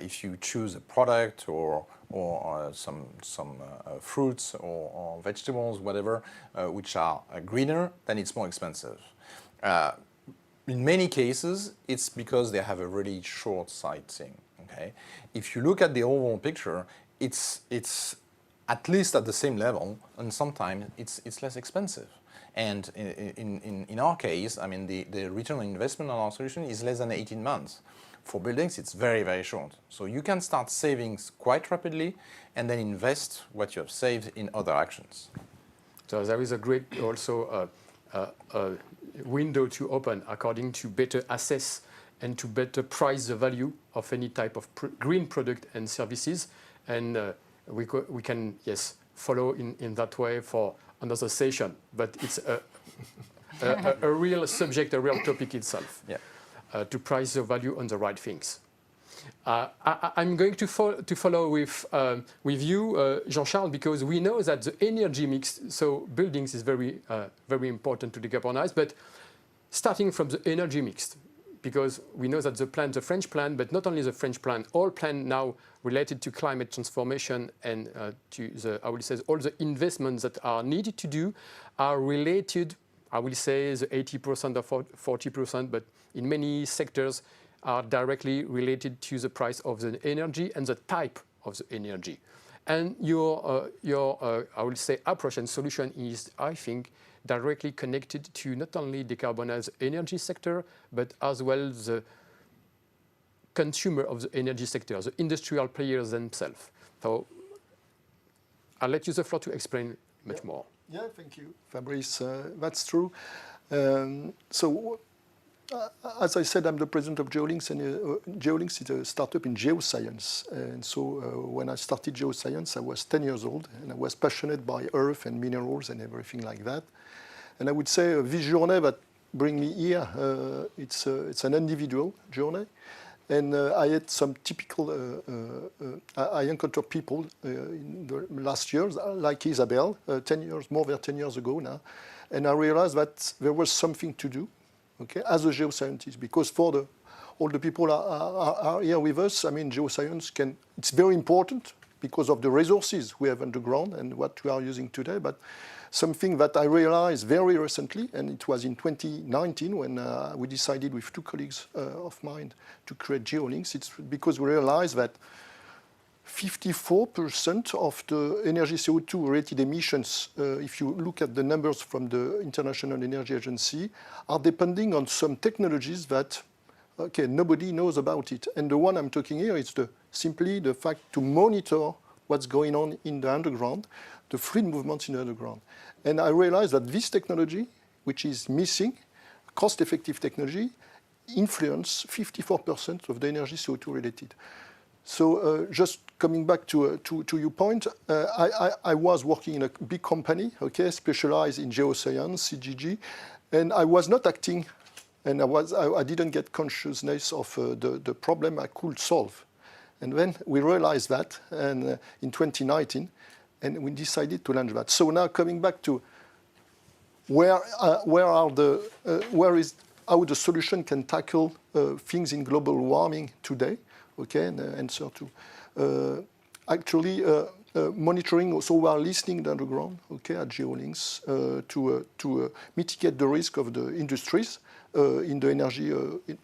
H: if you choose a product or some fruits or vegetables, whatever, which are greener, then it's more expensive. In many cases, it's because they have a really short sighting. Okay, if you look at the overall picture, it's at least at the same level, and sometimes it's less expensive. And in our case, I mean, the return on investment on our solution is less than 18 months. For buildings, it's very, very short. So you can start savings quite rapidly and then invest what you have saved in other actions.
A: So there is a great also window to open according to better assess and to better price the value of any type of green product and services. And we can, yes, follow in that way for another session, but it's a real subject, a real topic itself, to price the value on the right things. I'm going to follow with you, Jean-Charles, because we know that the energy mix, so buildings is very important to decarbonize, but starting from the energy mix, because we know that the French plan, but not only the French plan, all plans now related to climate transformation and to I will say all the investments that are needed to do are related, I will say the 80% or 40%, but in many sectors are directly related to the price of the energy and the type of the energy. And your I will say approach and solution is, I think, directly connected to not only decarbonize the energy sector, but as well the consumer of the energy sector, the industrial players themselves. So I'll let you the floor to explain much more.
L: Yeah, thank you, Fabrice. That's true. As I said, I'm the president of Geolinks, and Geolinks is a startup in geoscience. And so when I started geoscience, I was 10 years old, and I was passionate by earth and minerals and everything like that. And I would say this journey that brings me here, it's an individual journey. And I had some typical, I encountered people in the last years, like Isabel, 10 years, more than 10 years ago now. And I realized that there was something to do, okay, as a geoscientist, because for all the people are here with us, I mean, geoscience it's very important because of the resources we have underground and what we are using today, but something that I realized very recently, and it was in 2019 when we decided with 2 colleagues of mine to create Geolinks. It's because we realized that, there was something to do, okay, as a geoscientist, because for all the people are here with us, I mean, geoscience it's very important because of the resources we have underground and what we are using today, but something that I realized very recently, and it was in 2019 when we decided with 2 colleagues of mine to create Geolinks. It's because we realized that 54% of the energy CO2 related emissions, if you look at the numbers from the International Energy Agency, are depending on some technologies that, okay, nobody knows about it. And the one I'm talking here is simply the fact to monitor what's going on in the underground, the fluid movements in the underground. And I realized that this technology, which is missing, cost-effective technology, influence 54% of the energy CO2 related. So just coming back to your point, I was working in a big company, okay, specialized in geoscience, CGG, and I was not acting, and I didn't get consciousness of the problem I could solve. And then we realized that and in 2019, and we decided to launch that. So now coming back to how the solution can tackle things in global warming today, okay, and answer to actually monitoring. So we are listening the underground, okay, at GeoLinks to mitigate the risk of the industries in the energy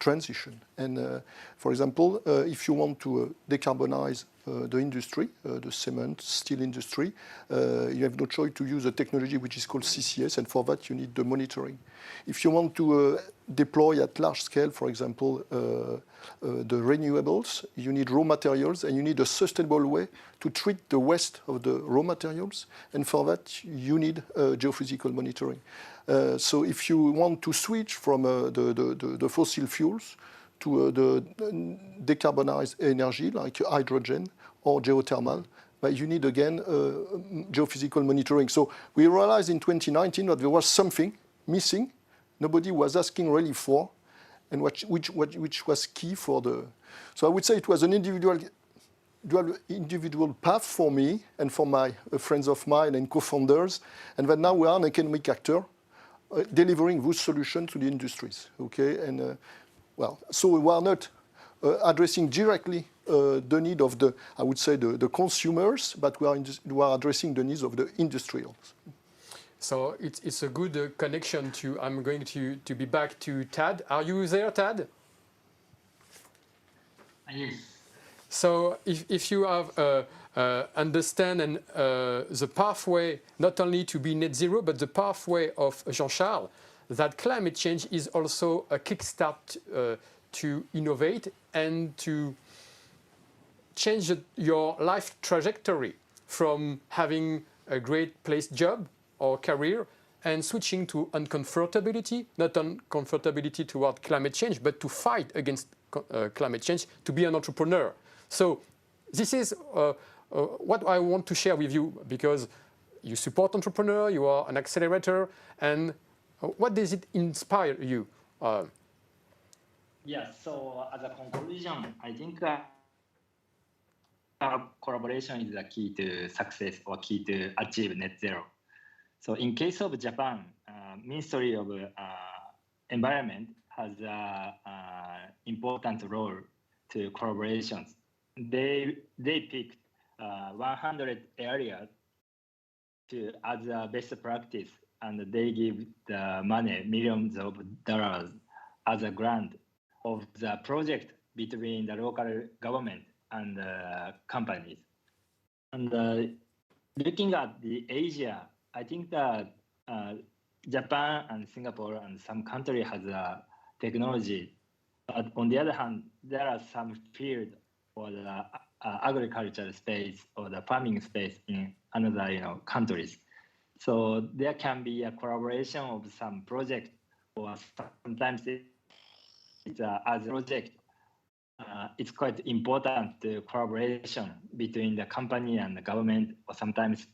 L: transition. And for example, if you want to decarbonize the industry, the cement, steel industry, you have no choice to use a technology which is called CCS, and for that you need the monitoring. If you want to deploy at large scale, for example, the renewables, you need raw materials, and you need a sustainable way to treat the waste of the raw materials, and for that you need geophysical monitoring. So if you want to switch from the fossil fuels to the decarbonized energy like hydrogen or geothermal, but you need again geophysical monitoring. So we realized in 2019 that there was something missing, nobody was asking really for, and which was key for the. So I would say it was an individual path for me and for my friends of mine and co-founders, and that now we are an economic actor delivering those solutions to the industries. Okay, and well, so we are not addressing directly the need of the, I would say, the consumers, but we are addressing the needs of the industrials.
A: So it's a good connection to. I'm going to be back to Tad. Are you there, Tad?
J: Yes.
A: So if you have understand and the pathway not only to be net zero, but the pathway of Jean-Charles, that climate change is also a kickstart to innovate and to change your life trajectory from having a great place job or career and switching to uncomfortability, not uncomfortability toward climate change, but to fight against climate change, to be an entrepreneur. So this is what I want to share with you, because you support entrepreneur, you are an accelerator, and what does it inspire you?
J: Yes, so as a conclusion, I think collaboration is the key to success or key to achieve net zero. So in case of Japan, Ministry of Environment has an important role to collaborations. They picked 100 areas as a best practice, and they give the money, millions of dollars, as a grant of the project between the local government and companies. And looking at the Asia, I think that Japan and Singapore and some country has a technology, but on the other hand, there are some field or the agriculture space or the farming space in another countries. So there can be a collaboration of some project, or sometimes it's as a project. It's quite important collaboration between the company and the government, or sometimes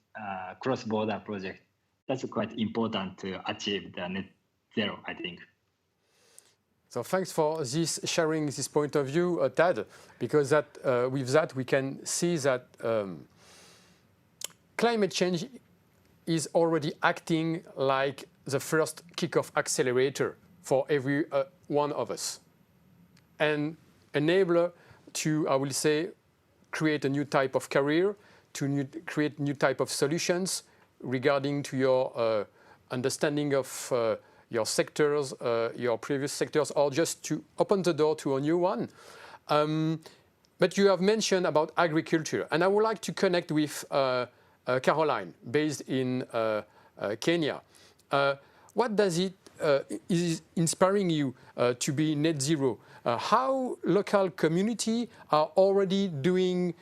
J: cross-border project. That's quite important to achieve the net zero, I think.
A: So thanks for this sharing this point of view, Tad, because with that we can see that climate change is already acting like the first kick-off accelerator for every one of us, and enabler to, I will say, create a new type of career, to create new type of solutions regarding to your understanding of your sectors, your previous sectors, or just to open the door to a new one. But you have mentioned about agriculture, and I would like to connect with Caroline, based in Kenya. What does it is inspiring you to be net zero? How local community are already doing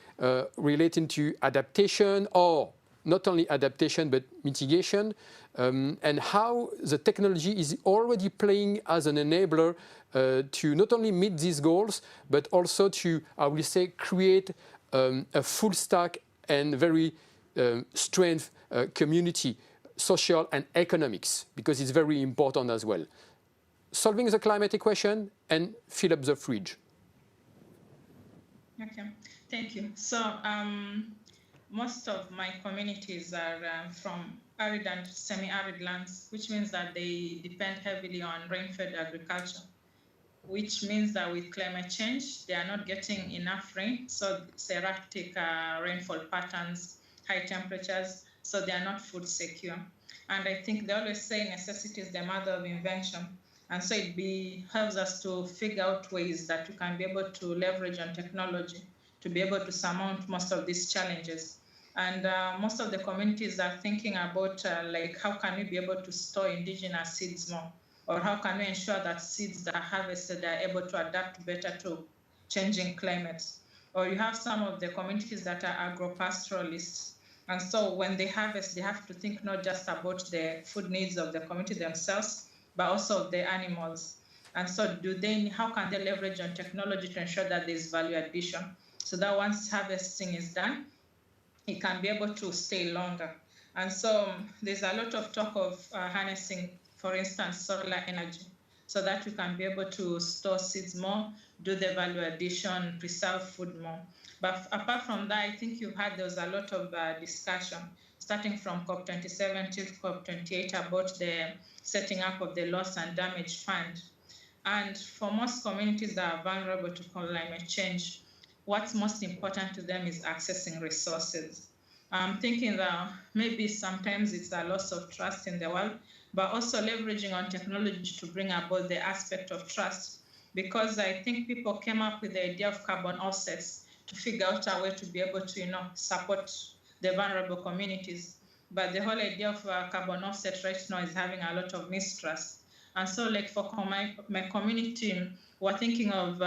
A: relating to adaptation, or not only adaptation but mitigation, and how the technology is already playing as an enabler to not only meet these goals but also to, I will say, create a full stack and very strength community, social and economics, because it's very important as well. Solving the climate equation and fill up the fridge.
M: Okay, thank you. So most of my communities are from arid and semi-arid lands, which means that they depend heavily on rain-fed agriculture, which means that with climate change, they are not getting enough rain. So it's erratic rainfall patterns, high temperatures, so they are not food secure. And I think they always say necessity is the mother of invention. And so it helps us to figure out ways that we can be able to leverage on technology to be able to surmount most of these challenges. And most of the communities are thinking about like, how can we be able to store indigenous seeds more? Or how can we ensure that seeds that are harvested are able to adapt better to changing climates? Or you have some of the communities that are agro-pastoralists. And so when they harvest, they have to think not just about the food needs of the community themselves, but also of the animals. And so how can they leverage on technology to ensure that there's value addition, so that once harvesting is done, it can be able to stay longer? And so there's a lot of talk of harnessing, for instance, solar energy, so that we can be able to store seeds more, do the value addition, preserve food more. But apart from that, I think there was a lot of discussion, starting from COP27 till COP28, about the setting up of the loss and damage fund. And for most communities that are vulnerable to climate change, what's most important to them is accessing resources. I'm thinking that maybe sometimes it's a loss of trust in the world, but also leveraging on technology to bring about the aspect of trust. Because I think people came up with the idea of carbon offsets to figure out a way to be able to, support the vulnerable communities. But the whole idea of carbon offset right now is having a lot of mistrust. And so, like, for my community, we're thinking of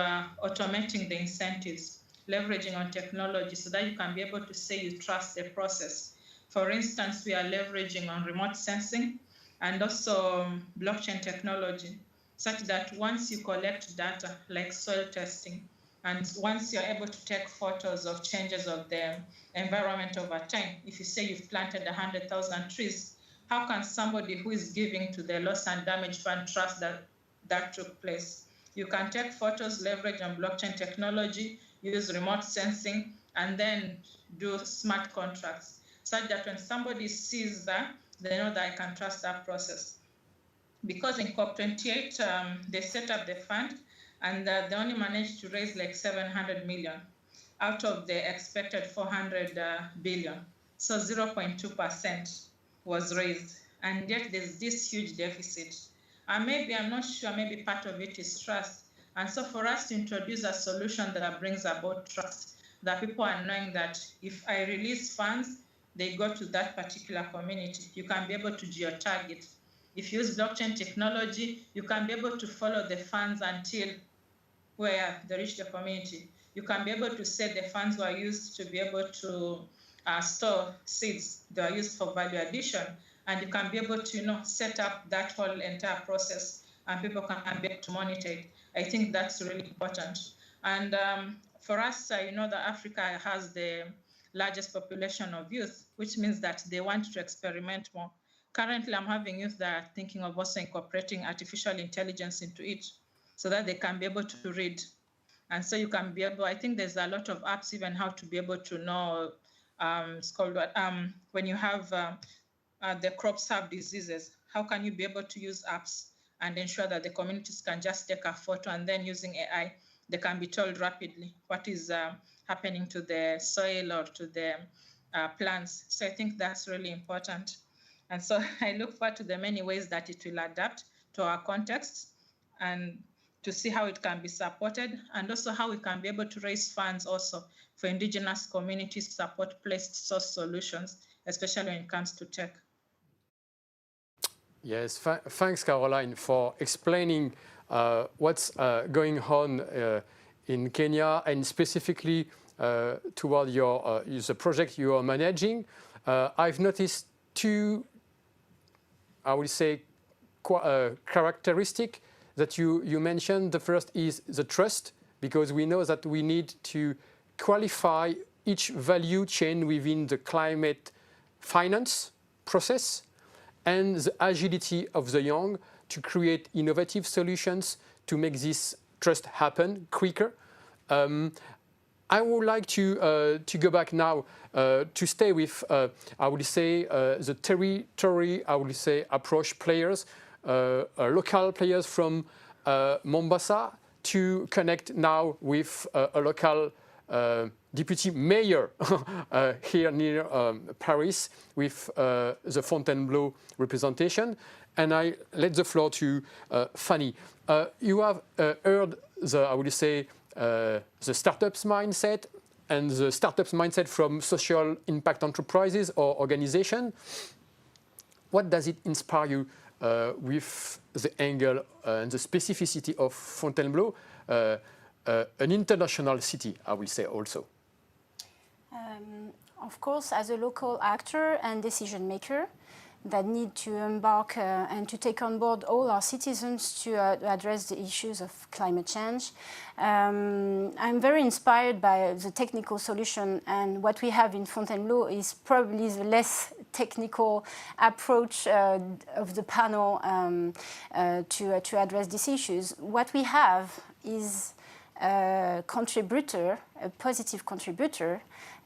M: automating the incentives, leveraging on technology, so that you can be able to say you trust the process. For instance, we are leveraging on remote sensing and also blockchain technology, such that once you collect data, like soil testing, and once you're able to take photos of changes of the environment over time, if you say you've planted 100,000 trees, how can somebody who is giving to the loss and damage fund trust that that took place? You can take photos, leverage on blockchain technology, use remote sensing, and then do smart contracts, such that when somebody sees that, they know that I can trust that process. Because in COP28, they set up the fund, and they only managed to raise like 700 million out of the expected 400 billion. So 0.2% was raised, and yet there's this huge deficit. And maybe, I'm not sure, maybe part of it is trust. And so for us to introduce a solution that brings about trust, that people are knowing that if I release funds, they go to that particular community. You can be able to geo-target. If you use blockchain technology, you can be able to follow the funds until where they reach the community. You can be able to say the funds were used to be able to store seeds. They are used for value addition. And you can be able to set up that whole entire process, and people can be able to monitor it. I think that's really important. And for us, you know that Africa has the largest population of youth, which means that they want to experiment more. Currently, I'm having youth that are thinking of also incorporating artificial intelligence into it, so that they can be able to read. And so you can be able, I think there's a lot of apps even how to be able to know, it's called what, when you have the crops have diseases, how can you be able to use apps and ensure that the communities can just take a photo, and then using AI, they can be told rapidly what is happening to the soil or to the plants. So I think that's really important. And so I look forward to the many ways that it will adapt to our context. And to see how it can be supported, and also how we can be able to raise funds also for indigenous communities to support placed source solutions, especially when it comes to tech.
A: Yes, thanks, Caroline, for explaining what's going on in Kenya and specifically toward the project you are managing. I've noticed two, I would say, characteristic that you mentioned. The first is the trust, because we know that we need to qualify each value chain within the climate finance process, and the agility of the young to create innovative solutions to make this trust happen quicker. I would like to go back now to stay with, I would say, the territory, I would say, approach players, local players from Mombasa, to connect now with a local deputy mayor here near Paris with the Fontainebleau representation. And I let the floor to Fanny. You have heard the, I would say, the startups mindset and the startups mindset from social impact enterprises or organizations. What does it inspire you with the angle and the specificity of Fontainebleau, an international city, I will say also?
I: Of course, as a local actor and decision maker that need to embark and to take on board all our citizens to address the issues of climate change. I'm very inspired by the technical solution, and what we have in Fontainebleau is probably the less technical approach of the panel to address these issues. What we have is a contributor, a positive contributor.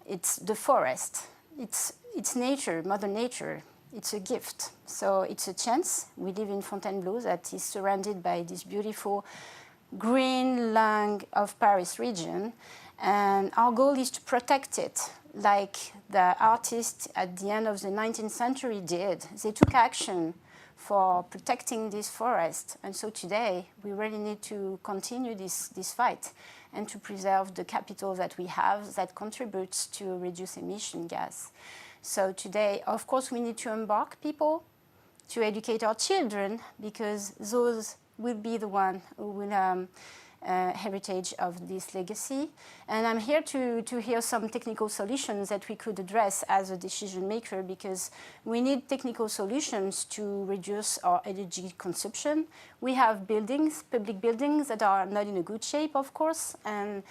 I: It's the forest. It's nature, Mother Nature. It's a gift. So it's a chance. We live in Fontainebleau that is surrounded by this beautiful green lung of Paris region. And our goal is to protect it like the artists at the end of the 19th century did. They took action for protecting this forest. And so today, we really need to continue this fight and to preserve the capital that we have that contributes to reduce emission gas. So today, of course, we need to embark people, to educate our children, because those will be the one who will heritage of this legacy. And I'm here to hear some technical solutions that we could address as a decision maker, because we need technical solutions to reduce our energy consumption. We have buildings, public buildings, that are not in a good shape, of course, and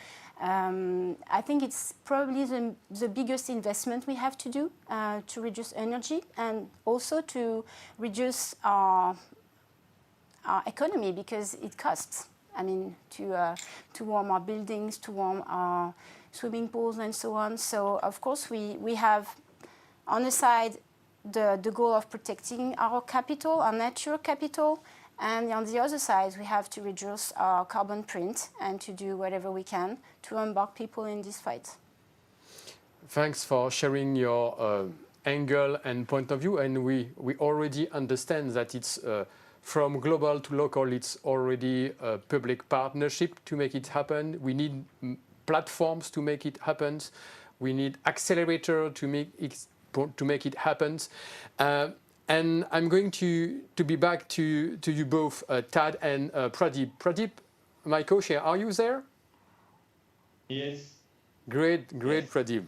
I: I think it's probably the biggest investment we have to do to reduce energy and also to reduce our economy, because it costs. I mean, to warm our buildings, to warm our swimming pools and so on. So, of course, we have on the side the goal of protecting our capital, our natural capital, and on the other side, we have to reduce our carbon print and to do whatever we can to embark people in this fight.
A: Thanks for sharing your angle and point of view. And we already understand that it's from global to local, it's already a public partnership to make it happen. We need platforms to make it happen. We need accelerator to make it happen. And I'm going to be back to you both, Tad and Pradeep. Pradeep, my co-chair, are you there?
C: Yes.
A: Great, yes. Pradeep.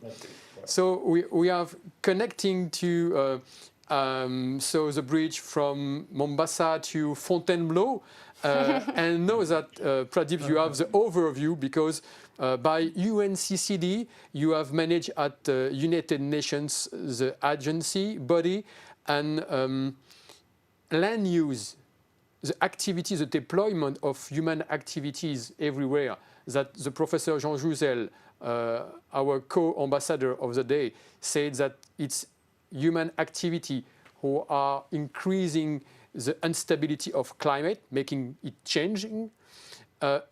A: So we are connecting to so the bridge from Mombasa to Fontainebleau, and know that Pradeep, you have the overview, because by UNCCD you have managed at United Nations, the agency body, and land use, the activities, the deployment of human activities everywhere, that the Professor Jean Jouzel, our co-ambassador of the day, said that it's human activity who are increasing the instability of climate, making it changing.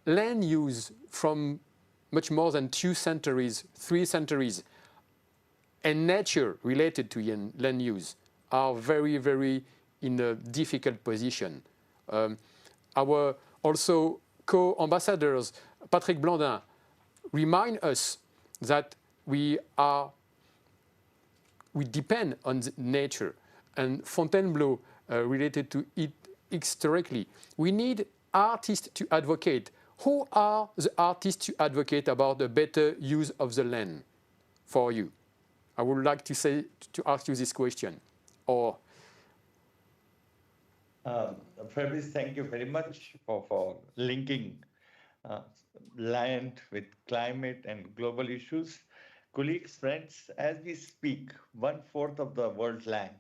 A: Land use from much more than 2 centuries, 3 centuries, and nature related to land use are very, very in a difficult position. Also, co-ambassadors, Patrick Blandin, remind us that we depend on nature, and Fontainebleau related to it historically. We need artists to advocate. Who are the artists to advocate about the better use of the land for you? I would like to ask you this question. Or
C: Fabrice, thank you very much for linking land with climate and global issues. Colleagues, friends, as we speak, 1/4 of the world's land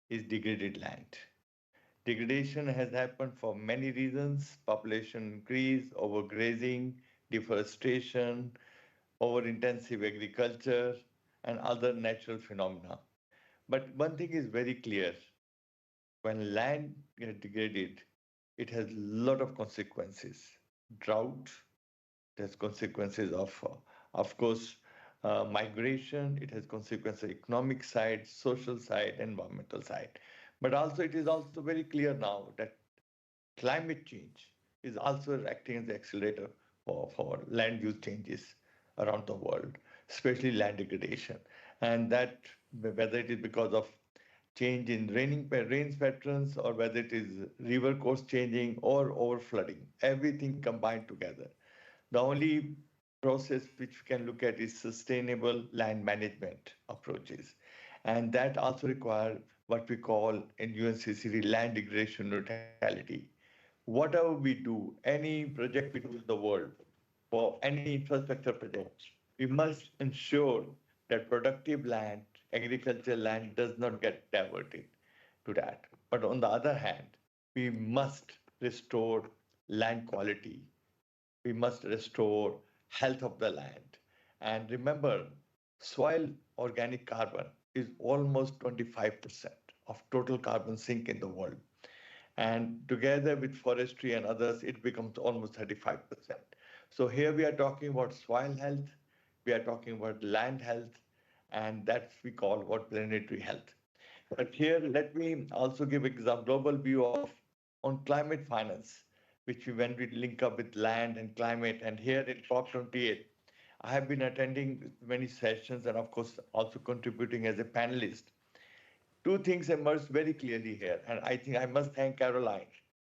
C: is degraded land. Degradation has happened for many reasons: population increase, overgrazing, deforestation, over-intensive agriculture, and other natural phenomena. But one thing is very clear: when land gets degraded, it has a lot of consequences. Drought, there's consequences of course, migration. It has consequences economic side, social side, environmental side. But also, it is also very clear now that climate change is also acting as the accelerator for land use changes around the world, especially land degradation. And that, whether it is because of change in rains patterns, or whether it is river course changing or over flooding, everything combined together. The only process which we can look at is sustainable land management approaches. And that also requires what we call in UNCCD land degradation neutrality. Whatever we do, any project we do in the world, for any infrastructure project, we must ensure that productive land, agricultural land, does not get diverted to that. But on the other hand, we must restore land quality. We must restore health of the land. And remember, soil organic carbon is almost 25% of total carbon sink in the world. And together with forestry and others, it becomes almost 35%. So here we are talking about soil health, we are talking about land health, and that's we call what planetary health. But here, let me also give a global view of on climate finance, which when we link up with land and climate. And here in COP28, I have been attending many sessions and of course also contributing as a panelist. Two things emerged very clearly here, and I think I must thank Caroline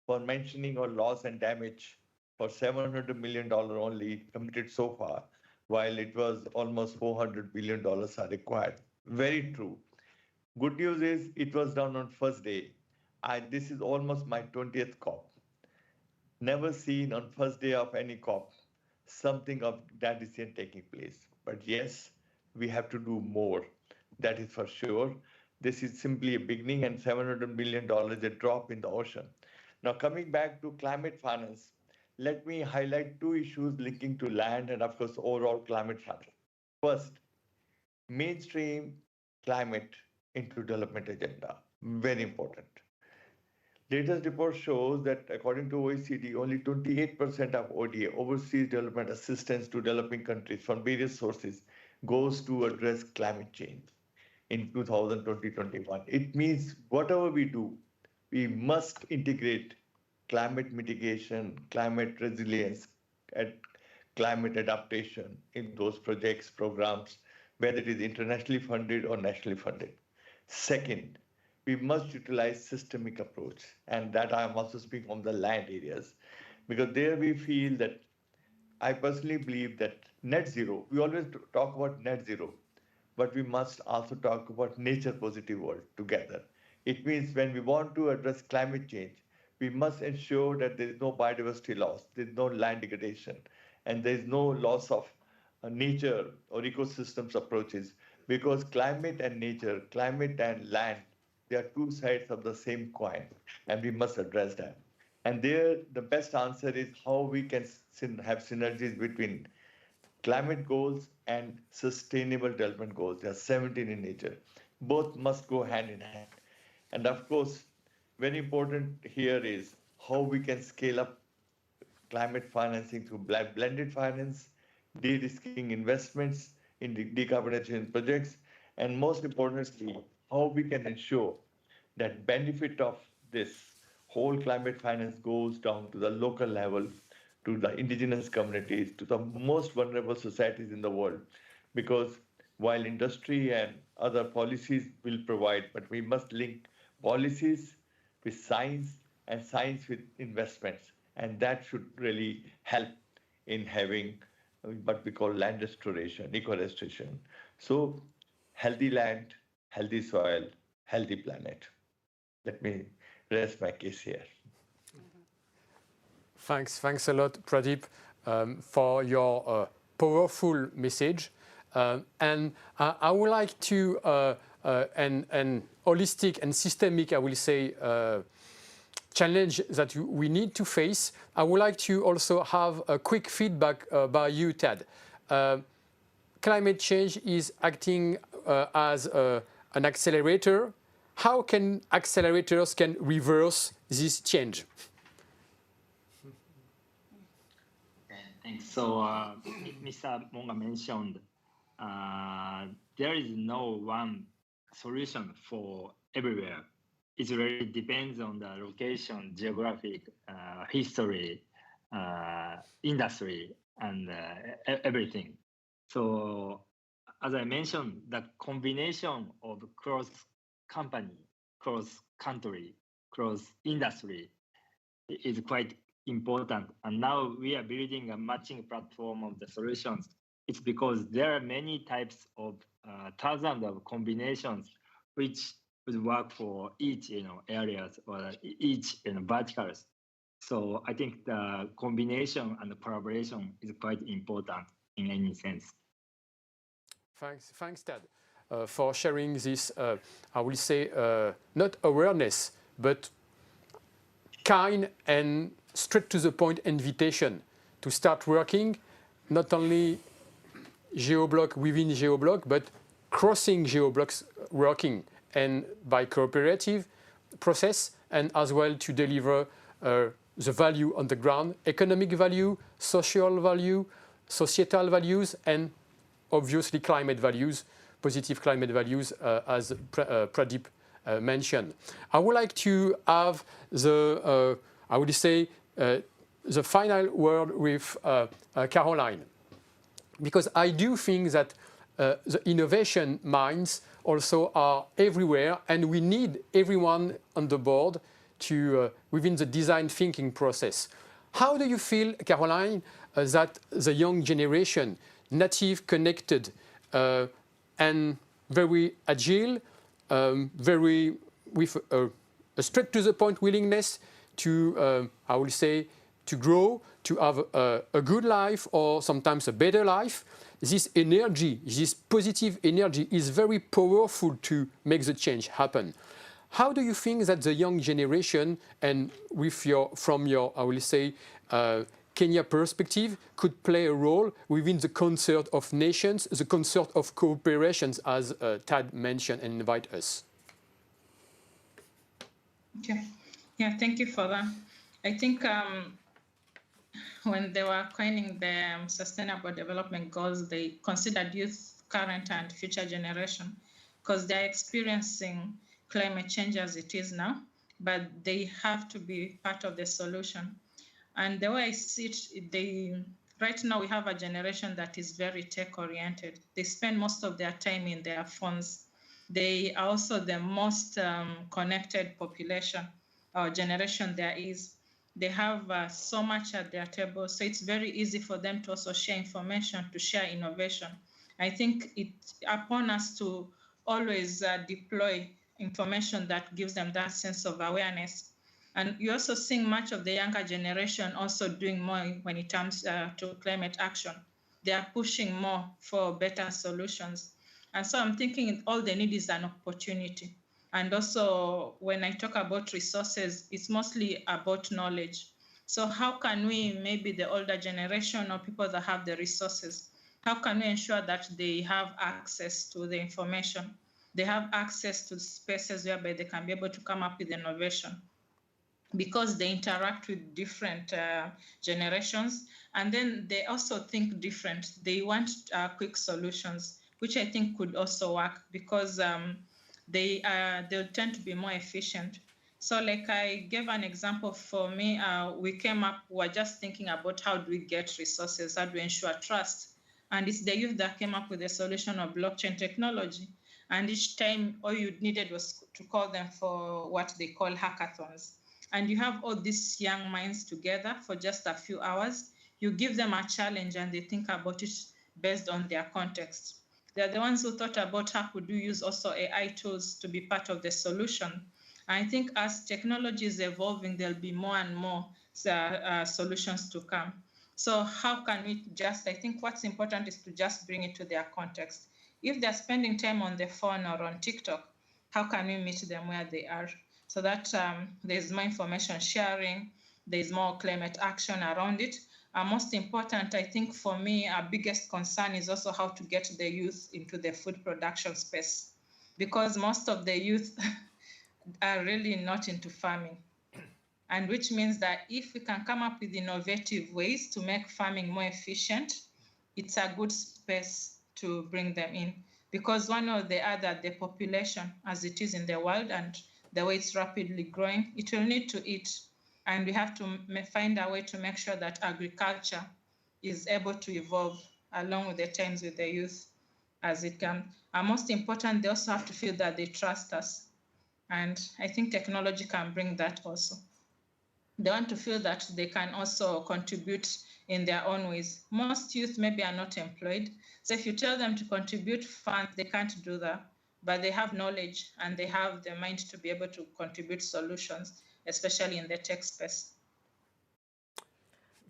C: for mentioning our loss and damage for $700 million only committed so far, while it was almost $400 billion are required. Very true. Good news is it was done on first day. This is almost my 20th COP. Never seen on first day of any COP something of that is taking place. But yes, we have to do more. That is for sure. This is simply a beginning, and $700 billion is a drop in the ocean. Now, coming back to climate finance, let me highlight two issues linking to land and, of course, overall climate finance. First, mainstream climate into development agenda. Very important. Latest report shows that according to OECD, only 28% of ODA, overseas development assistance to developing countries from various sources, goes to address climate change in 2020-21. It means whatever we do, we must integrate climate mitigation, climate resilience, and climate adaptation in those projects, programs, whether it is internationally funded or nationally funded. Second, we must utilize systemic approach, and that I am also speaking on the land areas, because there we feel that I personally believe that net zero, we always talk about net zero, but we must also talk about nature positive world together. It means when we want to address climate change, we must ensure that there is no biodiversity loss, there is no land degradation, and there is no loss of nature or ecosystems approaches, because climate and nature, climate and land, they are two sides of the same coin, and we must address that. And there, the best answer is how we can have synergies between climate goals and sustainable development goals. There are 17 in nature. Both must go hand in hand. And of course, very important here is how we can scale up climate financing through blended finance, de-risking investments in decarbonization projects, and most importantly, how we can ensure that benefit of this whole climate finance goes down to the local level to the indigenous communities, to the most vulnerable societies in the world. Because while industry and other policies will provide, but we must link policies with science and science with investments. And that should really help in having what we call land restoration, eco-restoration. So healthy land, healthy soil, healthy planet. Let me rest my case here.
A: Thanks a lot, Pradeep, for your powerful message. And I would like to, and holistic and systemic, I will say, challenge that we need to face. I would like to also have a quick feedback by you, Ted. Climate change is acting as an accelerator. How can accelerators can reverse this change?
J: Thanks. So, Mr. Monga mentioned there is no one solution for everywhere. It really depends on the location, geographic, history, industry, and everything. So, as I mentioned, the combination of cross-company, cross-country, cross-industry is quite important. And now we are building a matching platform of the solutions. It's because there are many types of thousands of combinations which would work for each areas or each verticals. So I think the combination and the collaboration is quite important in any sense.
A: Thanks, Ted, for sharing this. I will say not awareness, but kind and straight to the point invitation to start working, not only GeoBlock within GeoBlock, but crossing GeoBlocks working and by cooperative process, and as well to deliver the value on the ground, economic value, social value, societal values, and obviously climate values, positive climate values, as Pradeep mentioned. I would like to have the, I would say, the final word with Caroline, because I do think that the innovation minds also are everywhere, and we need everyone on the board to within the design thinking process. How do you feel, Caroline, that the young generation, native, connected, and very agile, very with a straight to the point willingness to, I will say, to grow, to have a good life or sometimes a better life. This energy, this positive energy is very powerful to make the change happen. How do you think that the young generation, and with from your, I will say, Kenya perspective, could play a role within the concert of nations, the concert of cooperations, as Tad mentioned and invite us?
M: Okay. Yeah, thank you for that. I think when they were coining the Sustainable Development Goals, they considered youth, current and future generation, because they're experiencing climate change as it is now, but they have to be part of the solution. And the way I see it, right now we have a generation that is very tech-oriented. They spend most of their time in their phones. They are also the most connected population or generation there is. They have so much at their table, so it's very easy for them to also share information, to share innovation. I think it's upon us to always deploy information that gives them that sense of awareness. And you're also seeing much of the younger generation also doing more when it comes to climate action. They are pushing more for better solutions. And so I'm thinking all they need is an opportunity. And also, when I talk about resources, it's mostly about knowledge. So how can we, maybe the older generation or people that have the resources, how can we ensure that they have access to the information? They have access to spaces whereby they can be able to come up with innovation, because they interact with different generations, and then they also think different. They want quick solutions, which I think could also work, because they'll tend to be more efficient. So like I gave an example for me, we were just thinking about how do we get resources, how do we ensure trust? And it's the youth that came up with the solution of blockchain technology. And each time all you needed was to call them for what they call hackathons. And you have all these young minds together for just a few hours. You give them a challenge and they think about it based on their context. They're the ones who thought about how could we use also AI tools to be part of the solution. I think as technology is evolving, there'll be more and more solutions to come. So how can we I think what's important is to just bring it to their context. If they're spending time on their phone or on TikTok, how can we meet them where they are? So that there's more information sharing, there's more climate action around it. Most important, I think for me, our biggest concern is also how to get the youth into the food production space, because most of the youth are really not into farming. And which means that if we can come up with innovative ways to make farming more efficient, it's a good space to bring them in. Because one or the other, the population as it is in the world and the way it's rapidly growing, it will need to eat. And we have to find a way to make sure that agriculture is able to evolve along with the times with the youth as it can. And most important, they also have to feel that they trust us. And I think technology can bring that also. They want to feel that they can also contribute in their own ways. Most youth maybe are not employed. So if you tell them to contribute funds, they can't do that. But they have knowledge and they have the mind to be able to contribute solutions, especially in the tech space.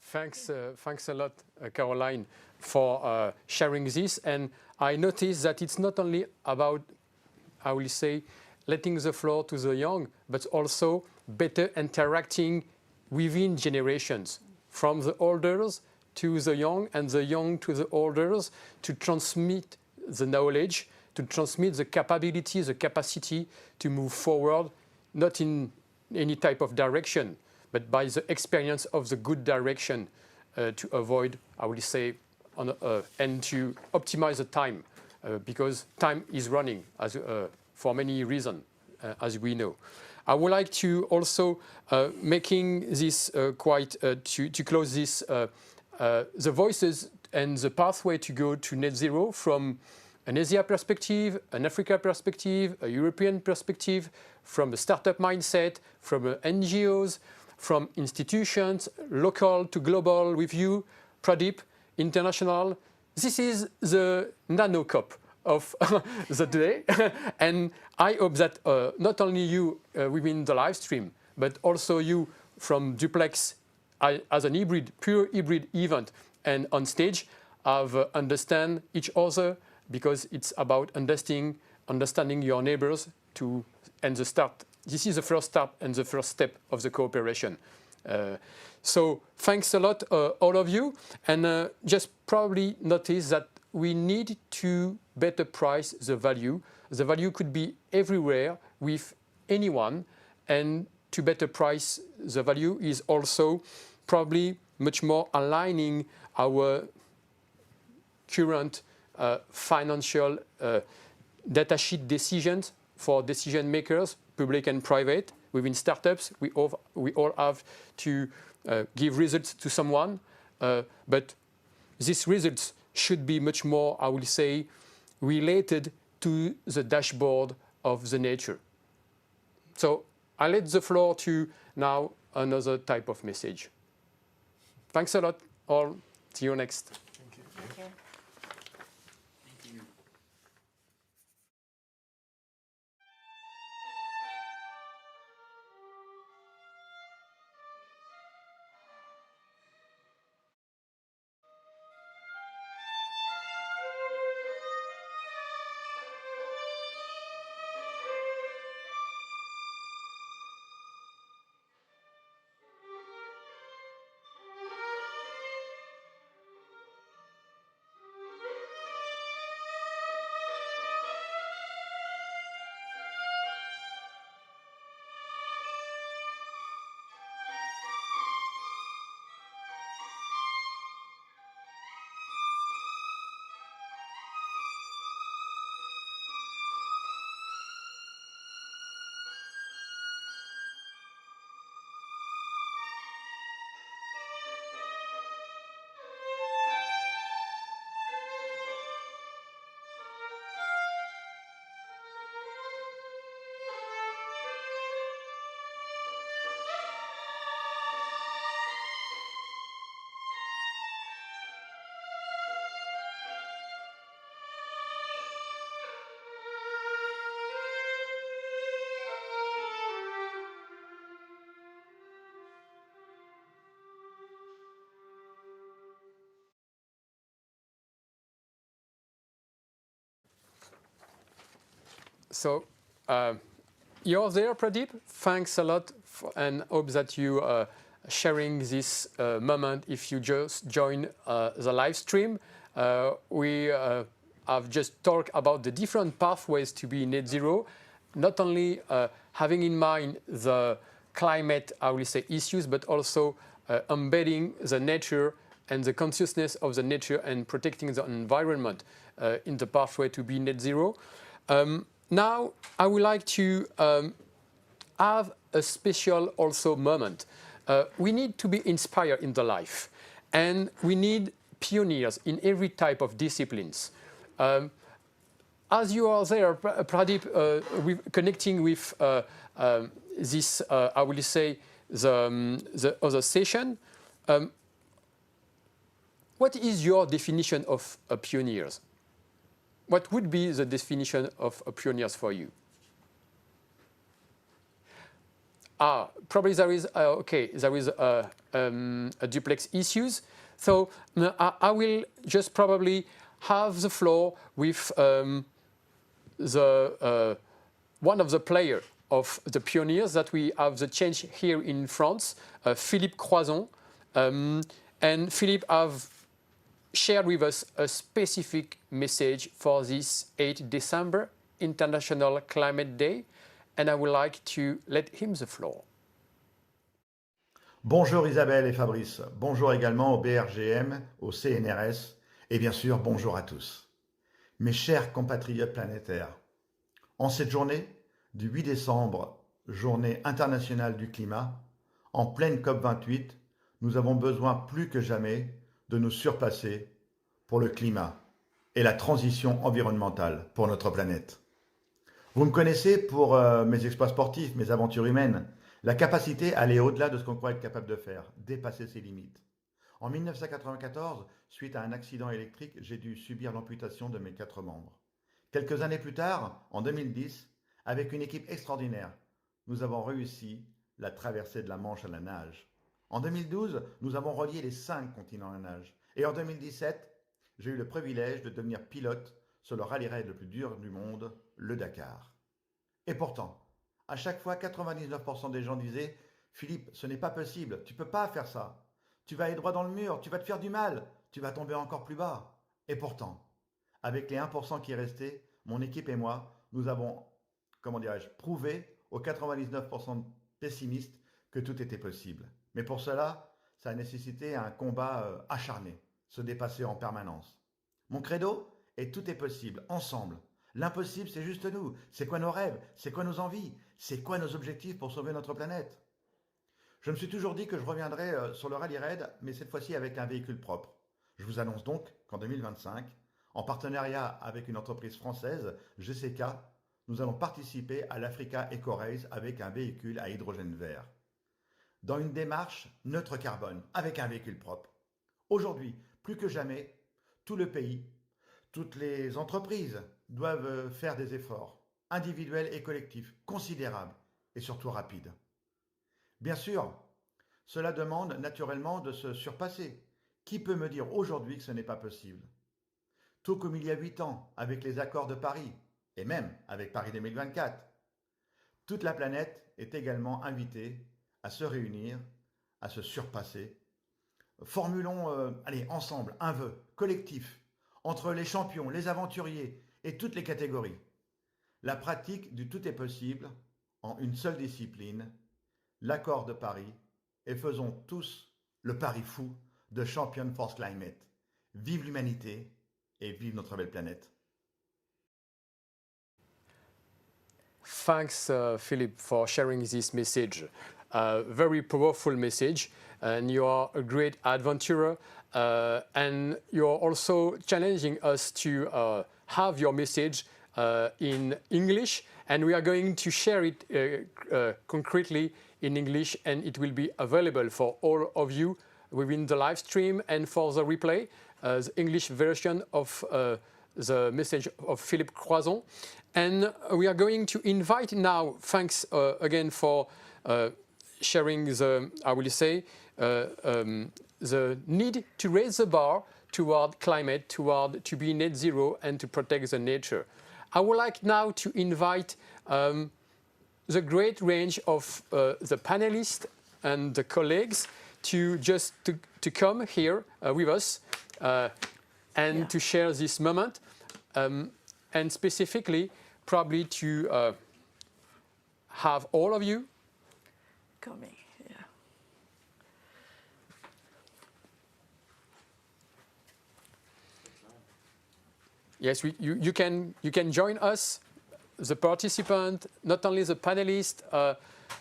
A: Thanks a lot, Caroline, for sharing this. And I noticed that it's not only about, I will say, letting the floor to the young, but also better interacting within generations, from the elders to the young and the young to the elders, to transmit the knowledge, to transmit the capability, the capacity to move forward, not in any type of direction, but by the experience of the good direction to avoid, I will say, and to optimize the time, because time is running for many reasons, as we know. I would like to also making this to close this the voices and the pathway to go to net zero from an Asia perspective, an Africa perspective, a European perspective, from a startup mindset, from NGOs, from institutions, local to global with you, Pradeep, international. This is the nano COP of the day. And I hope that not only you within the live stream, but also you from Duplex as an pure hybrid event and on stage have understand each other, because it's about understanding your neighbors and the start. This is the first step and the first step of the cooperation. So thanks a lot, all of you. And just probably notice that we need to better price the value. The value could be everywhere with anyone, and to better price the value is also probably much more aligning our current financial datasheet decisions for decision makers, public and private. Within startups, we all have to give results to someone, but these results should be much more, I will say, related to the dashboard of the nature. So I let the floor to now another type of message. Thanks a lot, all. See you next.
I: Thank you.
A: So you're there, Pradeep. Thanks a lot, and hope that you sharing this moment. If you just join the live stream, we have just talked about the different pathways to be net zero, not only having in mind the climate, I will say, issues, but also embedding the nature and the consciousness of the nature and protecting the environment in the pathway to be net zero. Now, I would like to have a special also moment. We need to be inspired in the life, and we need pioneers in every type of disciplines. As you are there, Pradeep, connecting with this, I will say, the other session, what is your definition of pioneers? What would be the definition of pioneers for you? Probably there is a duplex issues. So I will just probably have the floor with one of the players of the pioneers that we have the change here in France, Philippe Croison. And Philippe have shared with us a specific message for this 8 December, International Climate Day. And I would like to let him the floor.
N: Bonjour Isabelle et Fabrice. Bonjour également au BRGM, au CNRS et bien sûr bonjour à tous. Mes chers compatriotes planétaires, en cette journée du 8 décembre, journée internationale du climat, en pleine COP28, nous avons besoin plus que jamais de nous surpasser pour le climat et la transition environnementale pour notre planète. Vous me connaissez pour mes exploits sportifs, mes aventures humaines, la capacité à aller au-delà de ce qu'on croit être capable de faire, dépasser ses limites. En 1994, suite à un accident électrique, j'ai dû subir l'amputation de mes 4 membres. Quelques années plus tard, en 2010, avec une équipe extraordinaire, nous avons réussi la traversée de la Manche à la nage. En 2012, nous avons relié les 5 continents à la nage. Et en 2017, j'ai eu le privilège de devenir pilote sur le rallye raid le plus dur du monde, le Dakar. Et pourtant, à chaque fois, 99% des gens disaient « Philippe, ce n'est pas possible, tu ne peux pas faire ça. Tu vas aller droit dans le mur, tu vas te faire du mal, tu vas tomber encore plus bas. » Et pourtant, avec les 1% qui restaient, mon équipe et moi, nous avons, prouvé aux 99% pessimistes que tout était possible. Mais pour cela, ça a nécessité un combat acharné, se dépasser en permanence. Mon credo est tout est possible, ensemble. L'impossible, c'est juste nous. C'est quoi nos rêves? C'est quoi nos envies? C'est quoi nos objectifs pour sauver notre planète? Je me suis toujours dit que je reviendrais sur le rallye raid, mais cette fois-ci avec un véhicule propre. Je vous annonce donc qu'en 2025, en partenariat avec une entreprise française, GCK, nous allons participer à l'Africa Eco Race avec un véhicule à hydrogène vert. Dans une démarche neutre carbone, avec un véhicule propre. Aujourd'hui, plus que jamais, tout le pays, toutes les entreprises doivent faire des efforts, individuels et collectifs, considérables et surtout rapides. Bien sûr, cela demande naturellement de se surpasser. Qui peut me dire aujourd'hui que ce n'est pas possible? Tout comme il y a 8 ans, avec les accords de Paris, et même avec Paris 2024, toute la planète est également invitée à se réunir, à se surpasser. Formulons, ensemble, un vœu collectif entre les champions, les aventuriers et toutes les catégories. La pratique du tout est possible en une seule discipline, l'accord de Paris, et faisons tous le pari fou de Champion for Climate. Vive l'humanité et vive notre belle planète.
A: Thanks, Philippe, for sharing this message. Very powerful message, and you are a great adventurer, and you're also challenging us to have your message in English, and we are going to share it concretely in English, and it will be available for all of you within the live stream and for the replay, the English version of the message of Philippe Croison. And we are going to invite now, thanks again for sharing the, I will say, the need to raise the bar toward climate, to be net zero and to protect the nature. I would like now to invite the great range of the panelists and the colleagues to come here with us and to share this moment, and specifically probably to have all of you
B: coming.
A: Yes, you can join us, the participant, not only the panelist,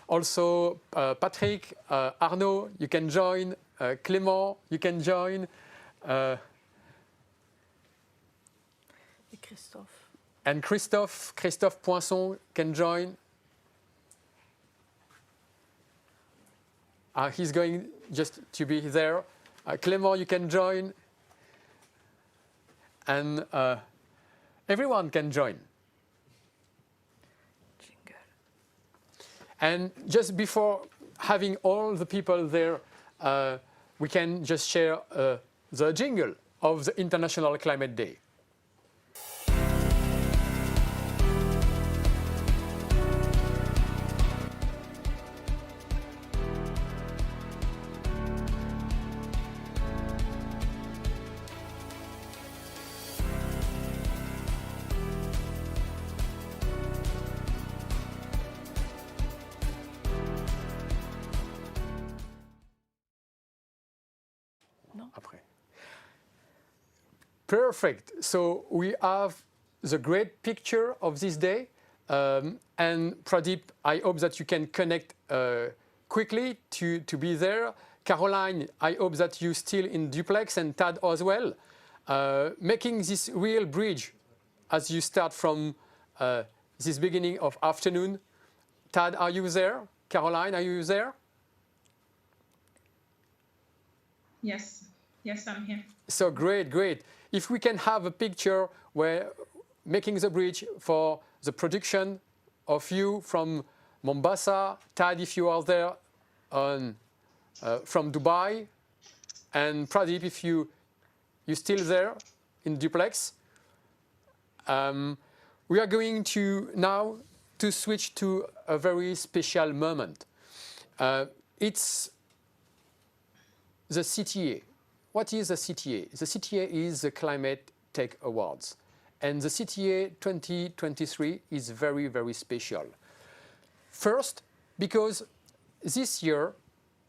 A: also Patrick, Arnaud, you can join, Clément, you can join,
B: Christophe.
A: And Christophe Poinçon can join. He's going just to be there. Clément, you can join. And everyone can join.
B: Jingle.
A: And just before having all the people there, we can just share the jingle of the International Climate Day. Perfect. So we have the great picture of this day. And Pradeep, I hope that you can connect quickly to be there. Caroline, I hope that you're still in Duplex, and Tad as well. Making this real bridge as you start from this beginning of afternoon. Tad, are you there? Caroline, are you there?
M: Yes, I'm here.
A: So great. If we can have a picture where making the bridge for the production of you from Mombasa, Tad, if you are there from Dubai, and Pradeep, if you're still there in Duplex. We are going to now to switch to a very special moment. It's the CTA. What is the CTA? The CTA is the ClimateTechAwards. And the CTA 2023 is very, very special. First, because this year,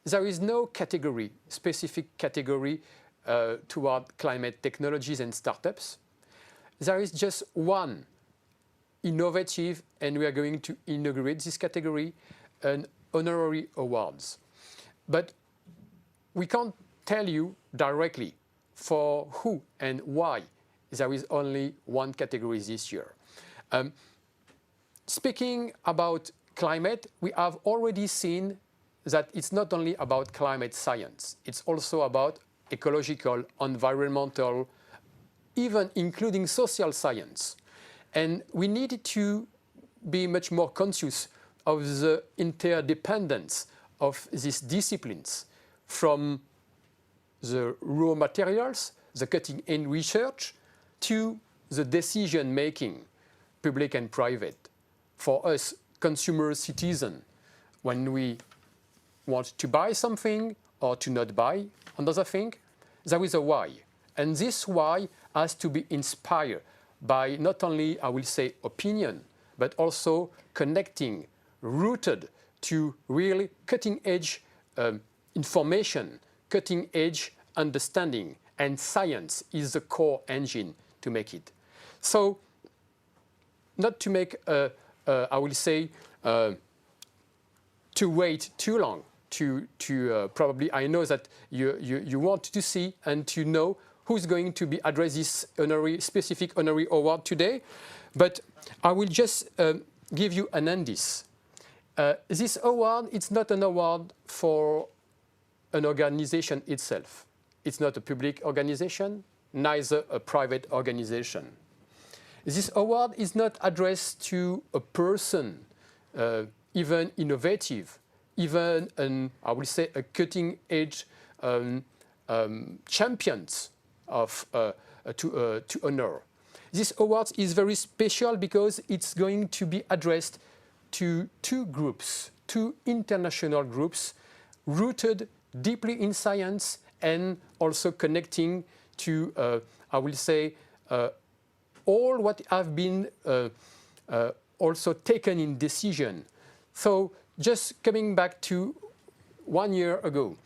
A: there is no category, specific category toward climate technologies and startups. There is just one innovative, and we are going to inaugurate this category, an honorary awards. But we can't tell you directly for who and why there is only one category this year. Speaking about climate, we have already seen that it's not only about climate science, it's also about ecological, environmental, even including social science. And we need to be much more conscious of the interdependence of these disciplines, from the raw materials, the cutting-edge research, to the decision-making, public and private. For us, consumer citizen, when we want to buy something or to not buy another thing, there is a why. And this why has to be inspired by not only, I will say, opinion, but also connecting, rooted to really cutting-edge information, cutting-edge understanding, and science is the core engine to make it. So, not to make, I will say, to wait too long, to probably, I know that you want to see and to know who's going to be address this specific honorary award today, but I will just give you an indice. This award, it's not an award for an organization itself. It's not a public organization, neither a private organization. This award is not addressed to a person, even innovative, even I will say a cutting-edge champions of to honor. This award is very special because it's going to be addressed to two groups, two international groups rooted deeply in science and also connecting to, I will say, all what have been also taken in decision. So just coming back to 1 year ago,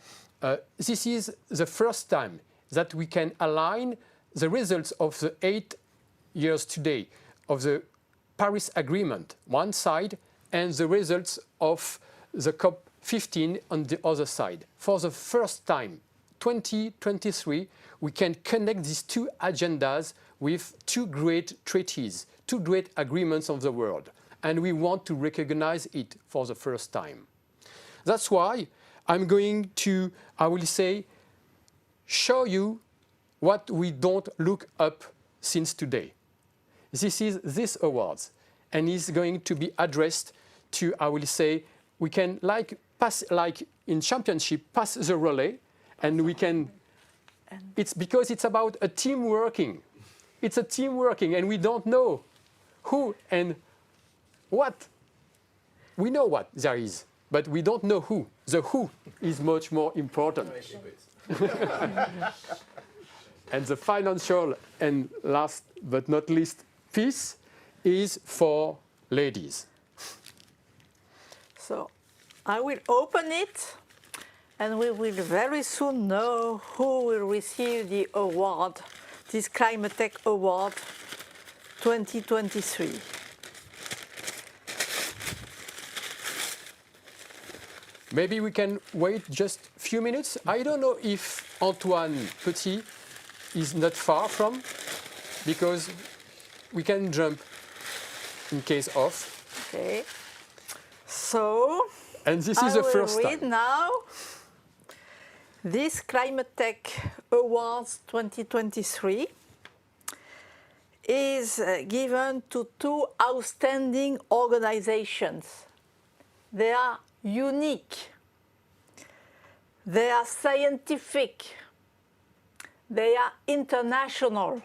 A: this is the first time that we can align the results of the 8 years today of the Paris Agreement, one side, and the results of the COP15 on the other side. For the first time, 2023, we can connect these two agendas with two great treaties, two great agreements of the world. And we want to recognize it for the first time. That's why I'm going to, I will say, show you what we don't look up since today. This is this awards, and is going to be addressed to, I will say, we can pass, like in championship, pass the relay, and we can, it's because it's about a team working. It's a team working, and we don't know who and what. We know what there is, but we don't know who. The who is much more important. And the financial and last but not least piece is for ladies.
B: So I will open it, and we will very soon know who will receive the award, this ClimateTech Award 2023.
A: Maybe we can wait just a few minutes. I don't know if Antoine Petit is not far from, because we can jump in case of.
B: Okay. So,
A: and this is the first
B: time. I will read now. This ClimateTech Awards 2023 is given to two outstanding organizations. They are unique, they are scientific, they are international,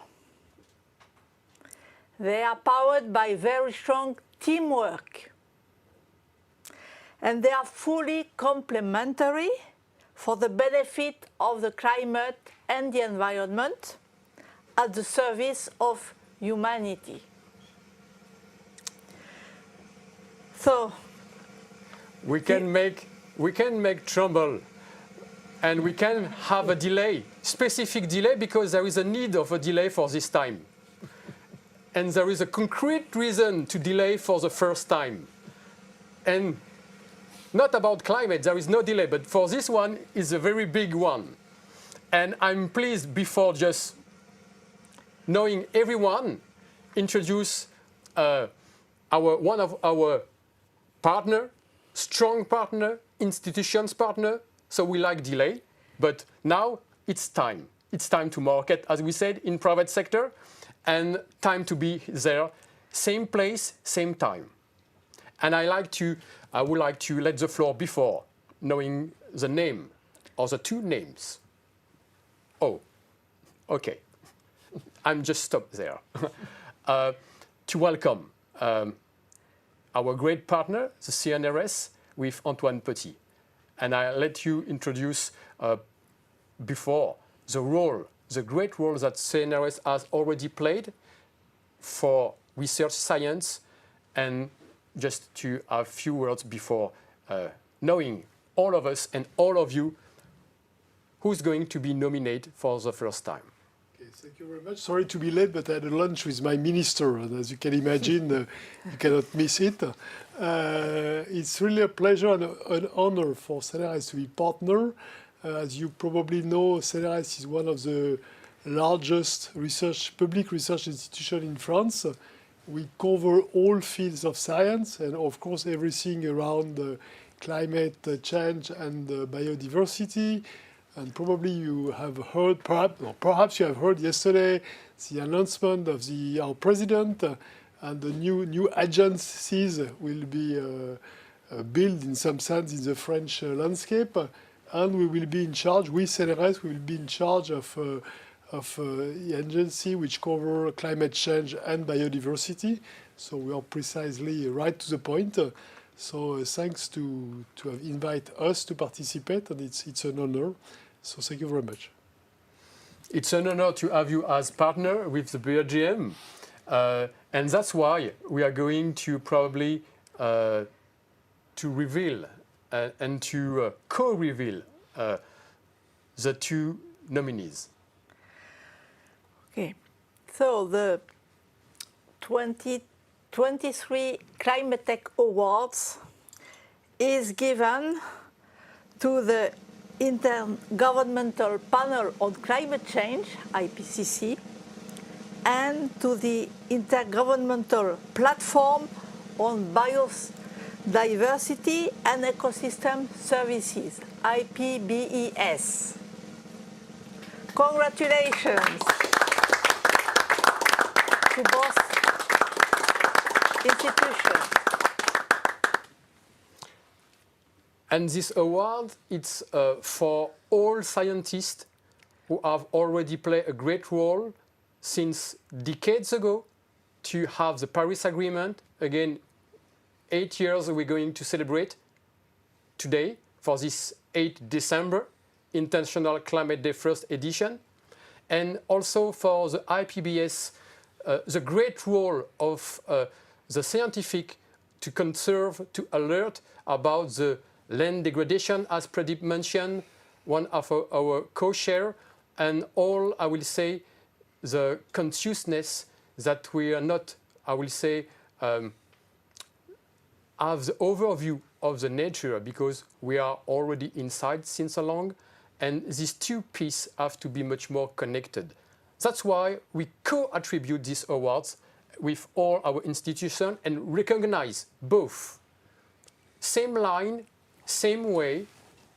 B: they are powered by very strong teamwork, and they are fully complementary for the benefit of the climate and the environment at the service of humanity. So,
A: we can make trouble, and we can have a delay, specific delay, because there is a need of a delay for this time. And there is a concrete reason to delay for the first time. And not about climate, there is no delay, but for this one is a very big one. And I'm pleased, before just knowing everyone, introduce one of our partner, strong partner, institutions partner. So we like delay, but now it's time. It's time to market, as we said, in private sector, and time to be there, same place, same time. And I would like to let the floor, before knowing the name or the two names. Oh, okay. I'm just stopped there. To welcome our great partner, the CNRS, with Antoine Petit. And I'll let you introduce before the role, the great role that CNRS has already played for research science, and just to have a few words before knowing all of us and all of you who's going to be nominated for the first time.
O: Okay, thank you very much. Sorry to be late, but I had a lunch with my minister, and as you can imagine, you cannot miss it. It's really a pleasure and an honor for CNRS to be partner. As you probably know, CNRS is one of the largest public research institutions in France. We cover all fields of science, and of course everything around climate change and biodiversity. And probably you have heard, perhaps you have heard yesterday, the announcement of our president, and the new agencies will be built in some sense in the French landscape. And we will be in charge, with CNRS, we will be in charge of of the agency which cover climate change and biodiversity. So we are precisely right to the point. So thanks to have invited us to participate, and it's an honor. So thank you very much.
A: It's an honor to have you as partner with the BRGM. And that's why we are going to probably to reveal and to co-reveal the two nominees.
B: Okay, so the 2023 ClimateTechAwards is given to the Intergovernmental Panel on Climate Change, IPCC, and to the Intergovernmental Platform on Biodiversity and Ecosystem Services, IPBES. Congratulations to both institutions.
A: And this award, it's for all scientists who have already played a great role since decades ago to have the Paris Agreement. Again, 8 years we're going to celebrate today for this 8 December, International Climate Day first edition. And also for the IPBES, the great role of the scientific to conserve, to alert about the land degradation, as Pradeep mentioned, one of our co-chair, and all, I will say, the consciousness that we are not, I will say, have the overview of the nature because we are already inside since so long, and these two pieces have to be much more connected. That's why we co-attribute these awards with all our institutions and recognize both. Same line, same way,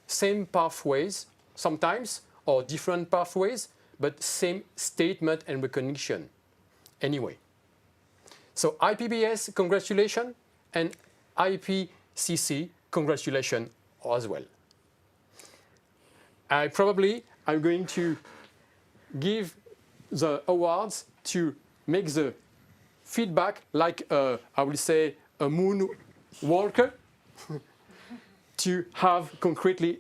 A: same pathways, sometimes, or different pathways, but same statement and recognition. Anyway, so IPBES, congratulations, and IPCC, congratulations as well. I'm going to give the awards to make the feedback like, I will say, a moonwalker to have concretely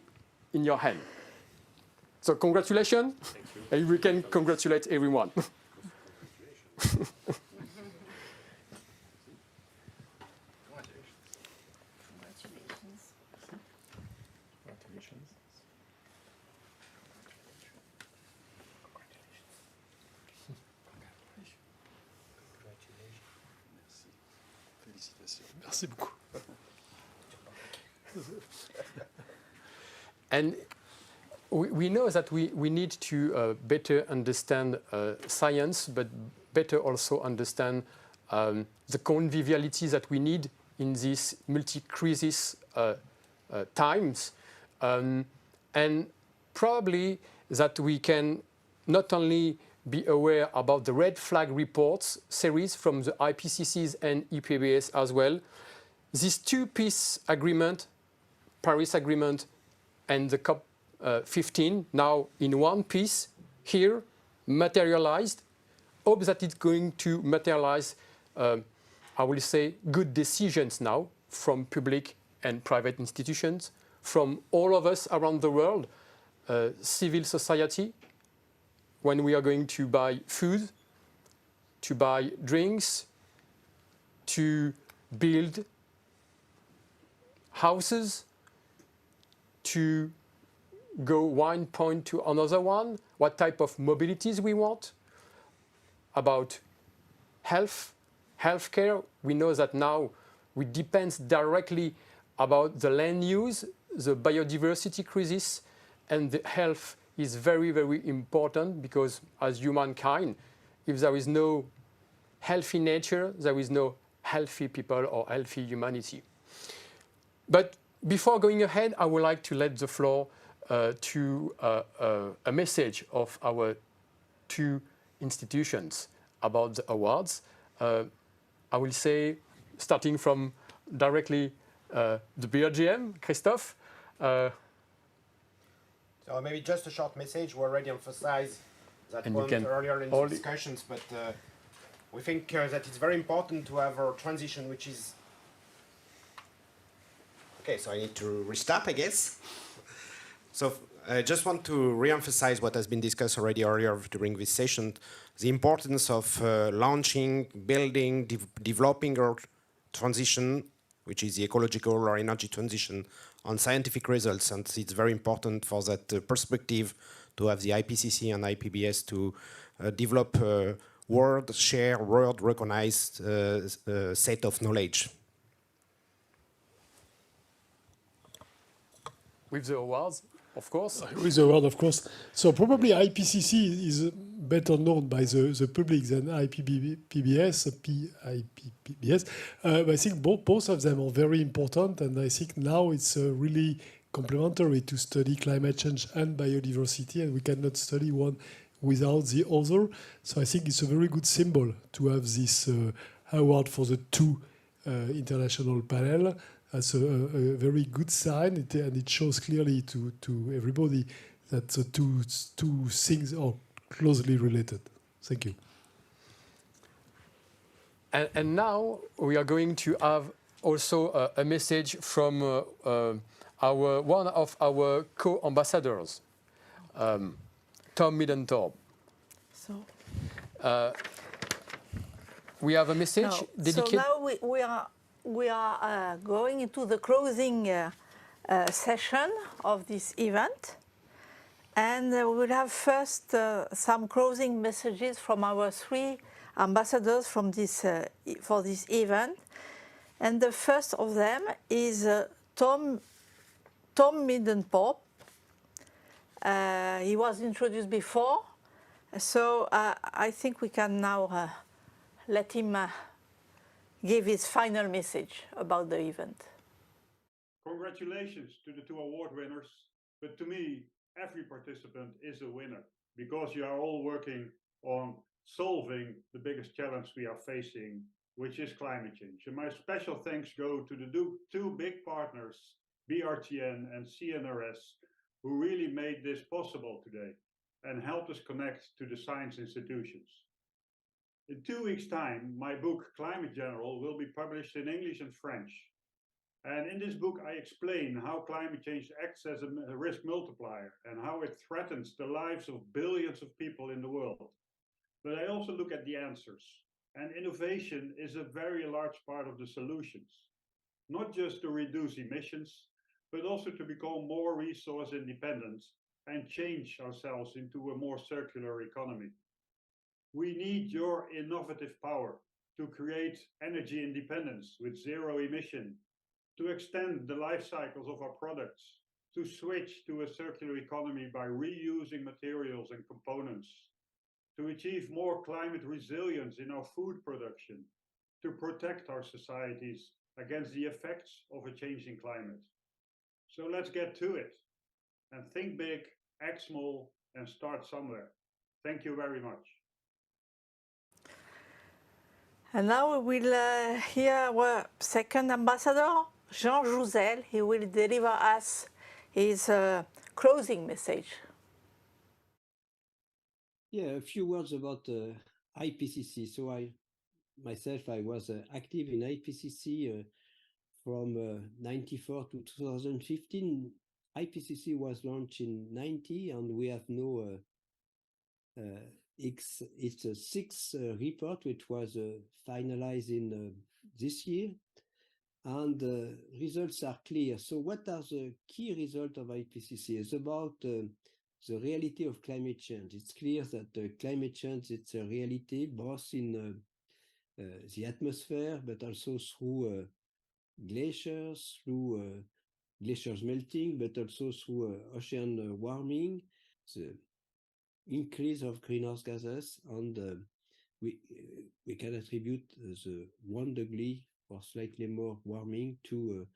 A: in your hand. So congratulations, and we can congratulate everyone.
O: Merci beaucoup.
A: And we know that we need to better understand science, but better also understand the conviviality that we need in these multi-crisis times. And probably that we can not only be aware about the red flag reports series from the IPCCs and IPBES as well. These two-piece agreement, Paris Agreement and the COP15, now in one piece here, materialized. Hope that it's going to materialize, I will say, good decisions now from public and private institutions, from all of us around the world, civil society, when we are going to buy food, to buy drinks, to build houses, to go one point to another one, what type of mobilities we want, about healthcare. We know that now we depend directly about the land use, the biodiversity crisis, and the health is very, very important because as humankind, if there is no healthy nature, there is no healthy people or healthy humanity. But before going ahead, I would like to let the floor to a message of our two institutions about the awards. I will say, starting from directly the BRGM, Christophe.
G: So maybe just a short message. We already emphasized that
A: And
G: point earlier in the
A: only
G: discussions, but we think that it's very important to have a transition which is... Okay, so I need to restart, I guess. So I just want to re-emphasize what has been discussed already earlier during this session, the importance of launching, building, developing our transition, which is the ecological or energy transition, on scientific results. And it's very important for that perspective to have the IPCC and IPBES to develop a world-share, world-recognized set of knowledge.
A: with the awards, of course.
O: With the award, of course. So probably IPCC is better known by the public than IPBES. I think both of them are very important, and I think now it's really complementary to study climate change and biodiversity, and we cannot study one without the other. So I think it's a very good symbol to have this award for the two international panel. That's a very good sign, and it shows clearly to everybody that the two things are closely related. Thank you.
A: And now we are going to have also a message from one of our co-ambassadors, Tom Middendorp.
B: So
A: we have a message dedicated.
B: So now we are going into the closing session of this event, and we'll have first some closing messages from our three ambassadors from this for this event. And the first of them is Tom Middendorp. He was introduced before, so I think we can now let him give his final message about the event.
F: Congratulations to the two award winners, but to me, every participant is a winner because you are all working on solving the biggest challenge we are facing, which is climate change. And my special thanks go to the two big partners, BRGM and CNRS, who really made this possible today and helped us connect to the science institutions. In 2 weeks' time, my book, Climate General, will be published in English and French. And in this book, I explain how climate change acts as a risk multiplier and how it threatens the lives of billions of people in the world. But I also look at the answers. And innovation is a very large part of the solutions, not just to reduce emissions, but also to become more resource independent and change ourselves into a more circular economy. We need your innovative power to create energy independence with zero emission, to extend the life cycles of our products, to switch to a circular economy by reusing materials and components, to achieve more climate resilience in our food production, to protect our societies against the effects of a changing climate. So let's get to it and think big, act small, and start somewhere. Thank you very much.
B: And now we will hear our second ambassador, Jean Jouzel. He will deliver us his closing message.
D: Yeah, a few words about IPCC. So I was active in IPCC from 94 to 2015. IPCC was launched in 90, and we have no it's a sixth report which was finalized in this year, and results are clear. So what are the key results of IPCC? It's about the reality of climate change. It's clear that climate change, it's a reality both in the atmosphere, but also through glaciers, through glaciers melting, but also through ocean warming, the increase of greenhouse gases, and we can attribute the 1 degree or slightly more warming to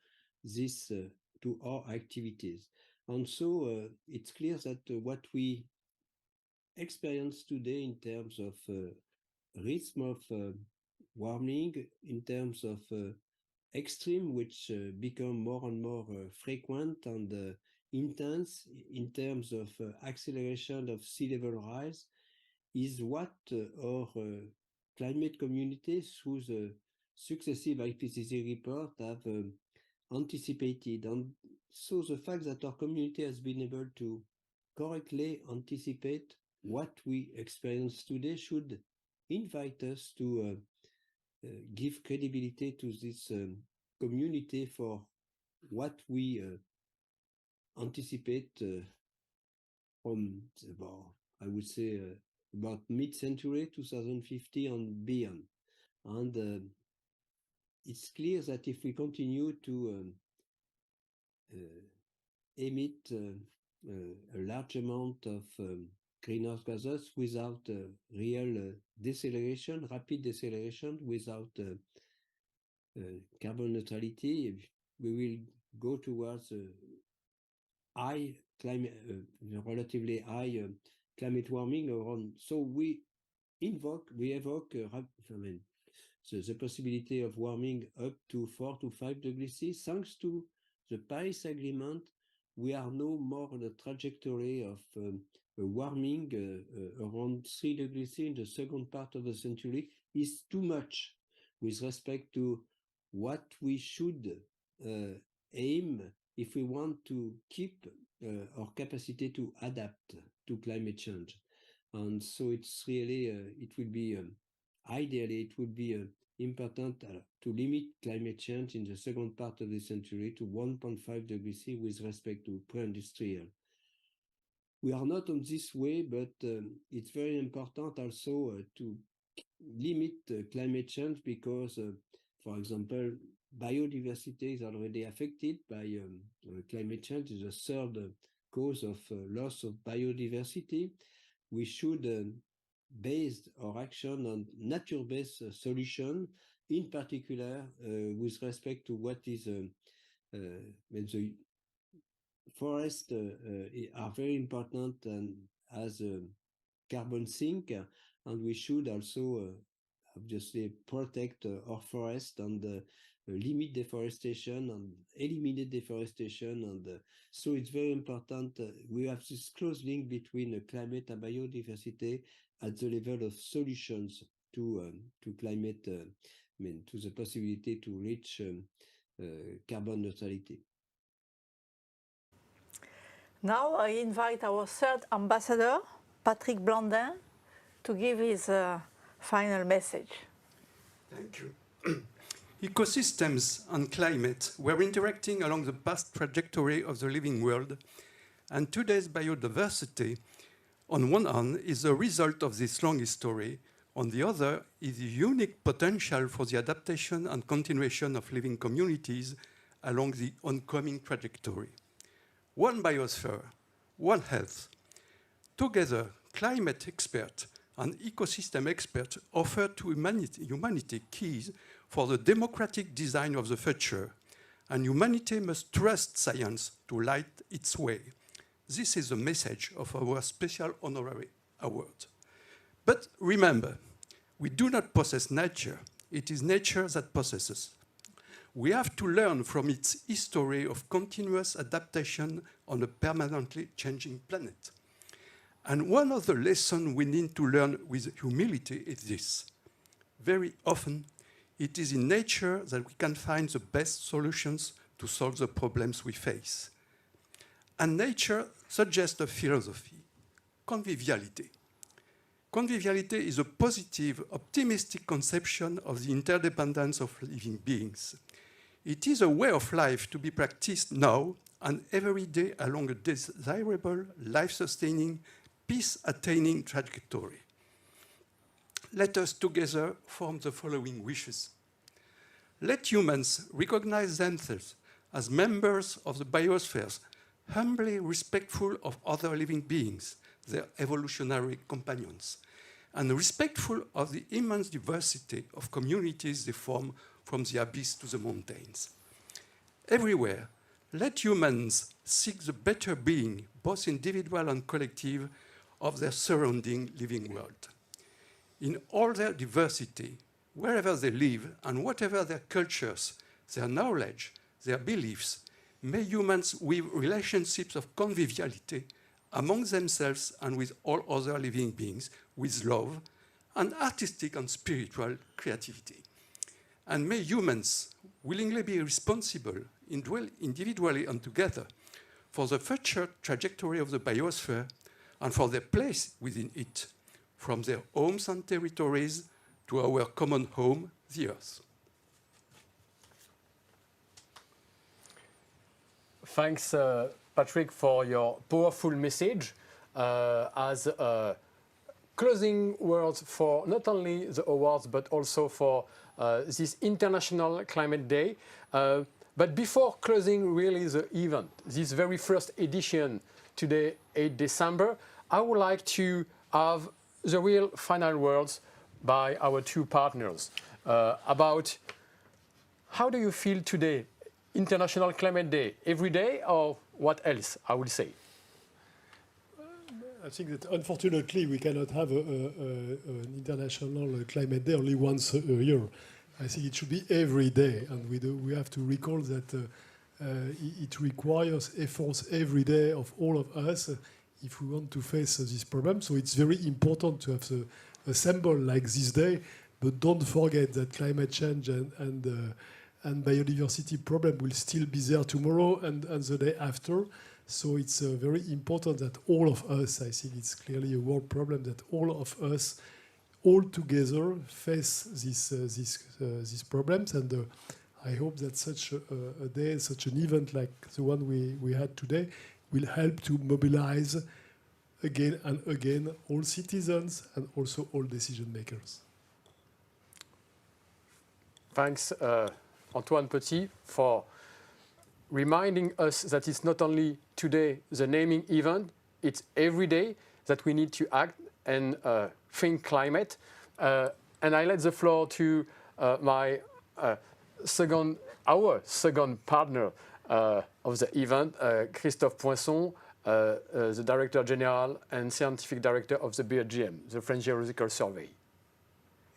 D: this to our activities. And so it's clear that what we experience today in terms of risk of warming, in terms of extreme, which become more and more frequent and intense, in terms of acceleration of sea level rise, is what our climate community, through the successive IPCC report, have anticipated. And so the fact that our community has been able to correctly anticipate what we experience today should invite us to give credibility to this community for what we anticipate from about, I would say, about mid-century, 2050 and beyond. And it's clear that if we continue to emit a large amount of greenhouse gases without real deceleration, rapid deceleration, without carbon neutrality, we will go towards high climate, relatively high climate warming around. So we evoke the possibility of warming up to 4 to 5 degrees C. Thanks to the Paris Agreement, we are no more on a trajectory of warming around 3 degrees C in the second part of the century is too much with respect to what we should aim if we want to keep our capacity to adapt to climate change. And so it's really, it will be, ideally, it would be important to limit climate change in the second part of the century to 1.5 degrees C with respect to pre-industrial. We are not on this way, but it's very important also to limit climate change because, for example, biodiversity is already affected by climate change. It's a third cause of loss of biodiversity. We should base our action on nature-based solution, in particular with respect to what is the forests are very important and as a carbon sink, and we should also obviously protect our forest and limit deforestation and eliminate deforestation. And so it's very important. We have this close link between climate and biodiversity at the level of solutions to climate, to the possibility to reach carbon neutrality.
B: Now I invite our third ambassador, Patrick Blandin, to give his final message.
E: Thank you. Ecosystems and climate were interacting along the past trajectory of the living world, and today's biodiversity, on one hand, is a result of this long history. On the other, is the unique potential for the adaptation and continuation of living communities along the oncoming trajectory. One biosphere, one health. Together, climate experts and ecosystem experts offer to humanity keys for the democratic design of the future, and humanity must trust science to light its way. This is the message of our special honorary award. But remember, we do not possess nature. It is nature that possesses. We have to learn from its history of continuous adaptation on a permanently changing planet. And one of the lessons we need to learn with humility is this. Very often, it is in nature that we can find the best solutions to solve the problems we face. And nature suggests a philosophy, conviviality. Conviviality is a positive, optimistic conception of the interdependence of living beings. It is a way of life to be practiced now and every day along a desirable, life-sustaining, peace-attaining trajectory. Let us together form the following wishes. Let humans recognize themselves as members of the biospheres, humbly respectful of other living beings, their evolutionary companions, and respectful of the immense diversity of communities they form from the abyss to the mountains. Everywhere, let humans seek the better being, both individual and collective, of their surrounding living world. In all their diversity, wherever they live and whatever their cultures, their knowledge, their beliefs, may humans weave relationships of conviviality among themselves and with all other living beings, with love and artistic and spiritual creativity. And may humans willingly be responsible, individually and together, for the future trajectory of the biosphere and for their place within it, from their homes and territories to our common home, the Earth.
A: Thanks, Patrick, for your powerful message as closing words for not only the awards but also for this International Climate Day. But before closing really the event, this very first edition today, 8 December, I would like to have the real final words by our two partners about how do you feel today, International Climate Day, every day or what else, I would say?
O: I think that unfortunately we cannot have an International Climate Day only once a year. I think it should be every day, and we have to recall that it requires efforts every day of all of us if we want to face this problem. So it's very important to have a symbol like this day, but don't forget that climate change and biodiversity problem will still be there tomorrow and the day after. So it's very important that all of us, I think it's clearly a world problem, that all of us all together face these problems. And I hope that such a day, such an event like the one we had today will help to mobilize again and again all citizens and also all decision makers.
A: Thanks, Antoine Petit, for reminding us that it's not only today the naming event, it's every day that we need to act and think climate. And I let the floor to our second partner of the event, Christophe Poinçon, the Director General and Scientific Director of the BRGM, the French Geological Survey.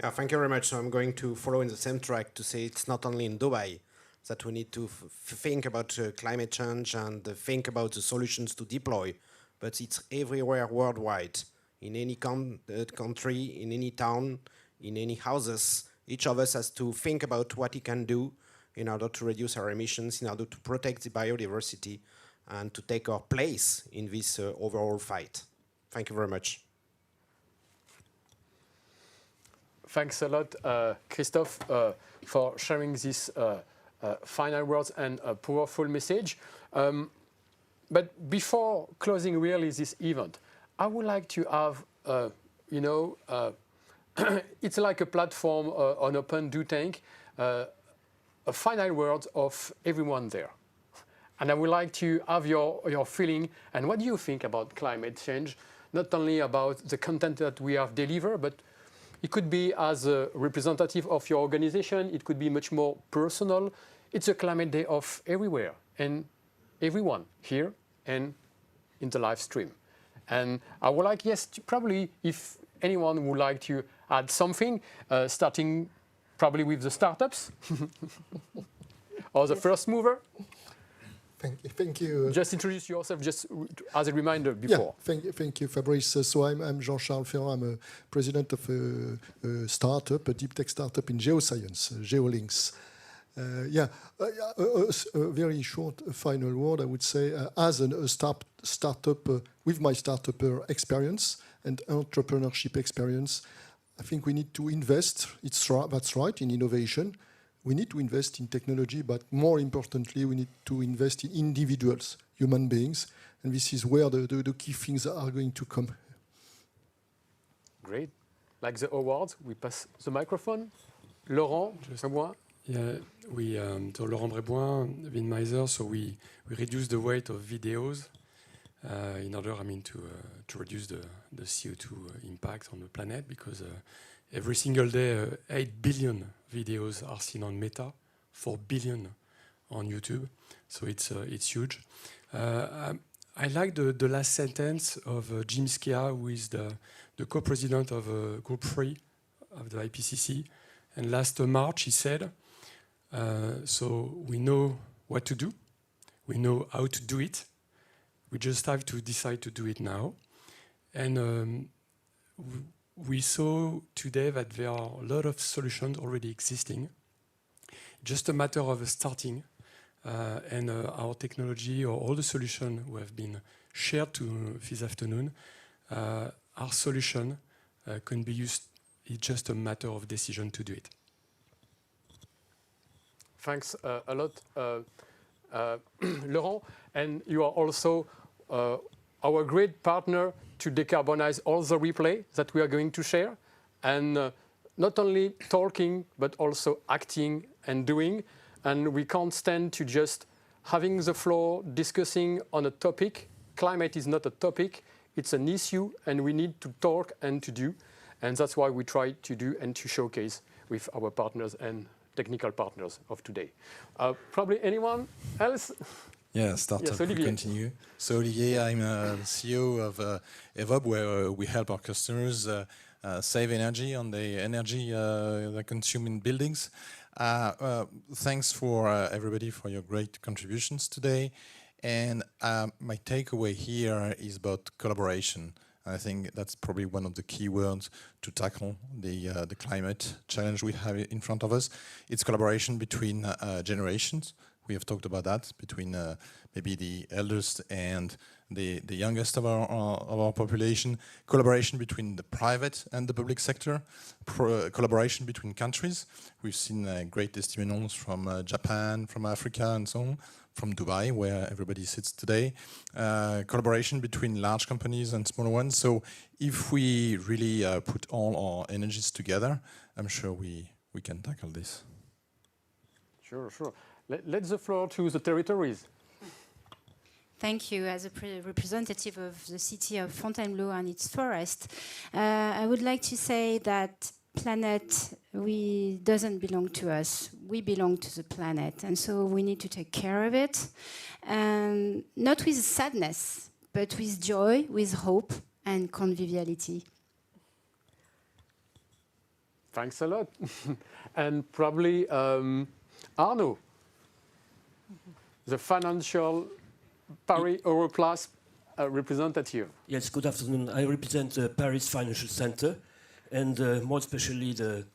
G: Yeah, thank you very much. So I'm going to follow in the same track to say it's not only in Dubai that we need to think about climate change and think about the solutions to deploy, but it's everywhere worldwide, in any country, in any town, in any houses. Each of us has to think about what he can do in order to reduce our emissions, in order to protect the biodiversity, and to take our place in this overall fight. Thank you very much.
A: Thanks a lot, Christophe, for sharing this final words and a powerful message. But before closing really this event, I would like to have, it's like a platform on Open Do Tank, a final words of everyone there. And I would like to have your feeling and what do you think about climate change, not only about the content that we have delivered, but it could be as a representative of your organization, it could be much more personal. It's a climate day of everywhere and everyone here and in the live stream. And I would like, yes, probably if anyone would like to add something, starting probably with the startups or the first mover.
L: Thank you.
A: Just introduce yourself, just as a reminder before.
L: Yeah, thank you, Fabrice. So I'm Jean-Charles Ferrand. I'm a president of a startup, a deep tech startup in geoscience, Geolinks. A very short final word, I would say, as a startup, with my startup experience and entrepreneurship experience, I think we need to invest, that's right, in innovation. We need to invest in technology, but more importantly, we need to invest in individuals, human beings, and this is where the key things are going to come.
A: Great. Like the awards, we pass the microphone. Laurent Bréboin.
P: Yeah, so Laurent Bréboin, VIDMIZER, so we reduce the weight of videos in order, to reduce the CO2 impact on the planet, because every single day, 8 billion videos are seen on Meta, 4 billion on YouTube, so it's huge. I like the last sentence of Jim Skia, who is the co-president of Group 3 of the IPCC, and last March he said, so we know what to do, we know how to do it, We just have to decide to do it now. And we saw today that there are a lot of solutions already existing. Just a matter of starting. And our technology or all the solutions who have been shared this afternoon, our solution can be used. It's just a matter of decision to do it.
A: Thanks a lot, Laurent. And you are also our great partner to decarbonize all the replay that we are going to share. And not only talking, but also acting and doing. And we can't stand to just having the floor, discussing on a topic. Climate is not a topic, it's an issue, and we need to talk and to do. And that's why we try to do and to showcase with our partners and technical partners of today. Probably anyone else?
H: Yeah, startup will continue. So Olivier, I'm the CEO of EVOB, where we help our customers save energy on the energy they consume in buildings. Thanks for everybody for your great contributions today. And my takeaway here is about collaboration. I think that's probably one of the key words to tackle the climate challenge we have in front of us. It's collaboration between generations. We have talked about that, between maybe the eldest and the youngest of our population, collaboration between the private and the public sector, collaboration between countries. We've seen great testimonials from Japan, from Africa and so on, from Dubai, where everybody sits today, collaboration between large companies and smaller ones. So if we really put all our energies together, I'm sure we can tackle this.
A: Sure. Let's the floor to the territories.
I: Thank you. As a representative of the city of Fontainebleau and its forest, I would like to say that planet doesn't belong to us. We belong to the planet, and so we need to take care of it, and not with sadness, but with joy, with hope and conviviality.
A: Thanks a lot. And probably Arnaud, the financial Paris Europlus representative.
Q: Yes, good afternoon. I represent the Paris Financial Center, and more especially the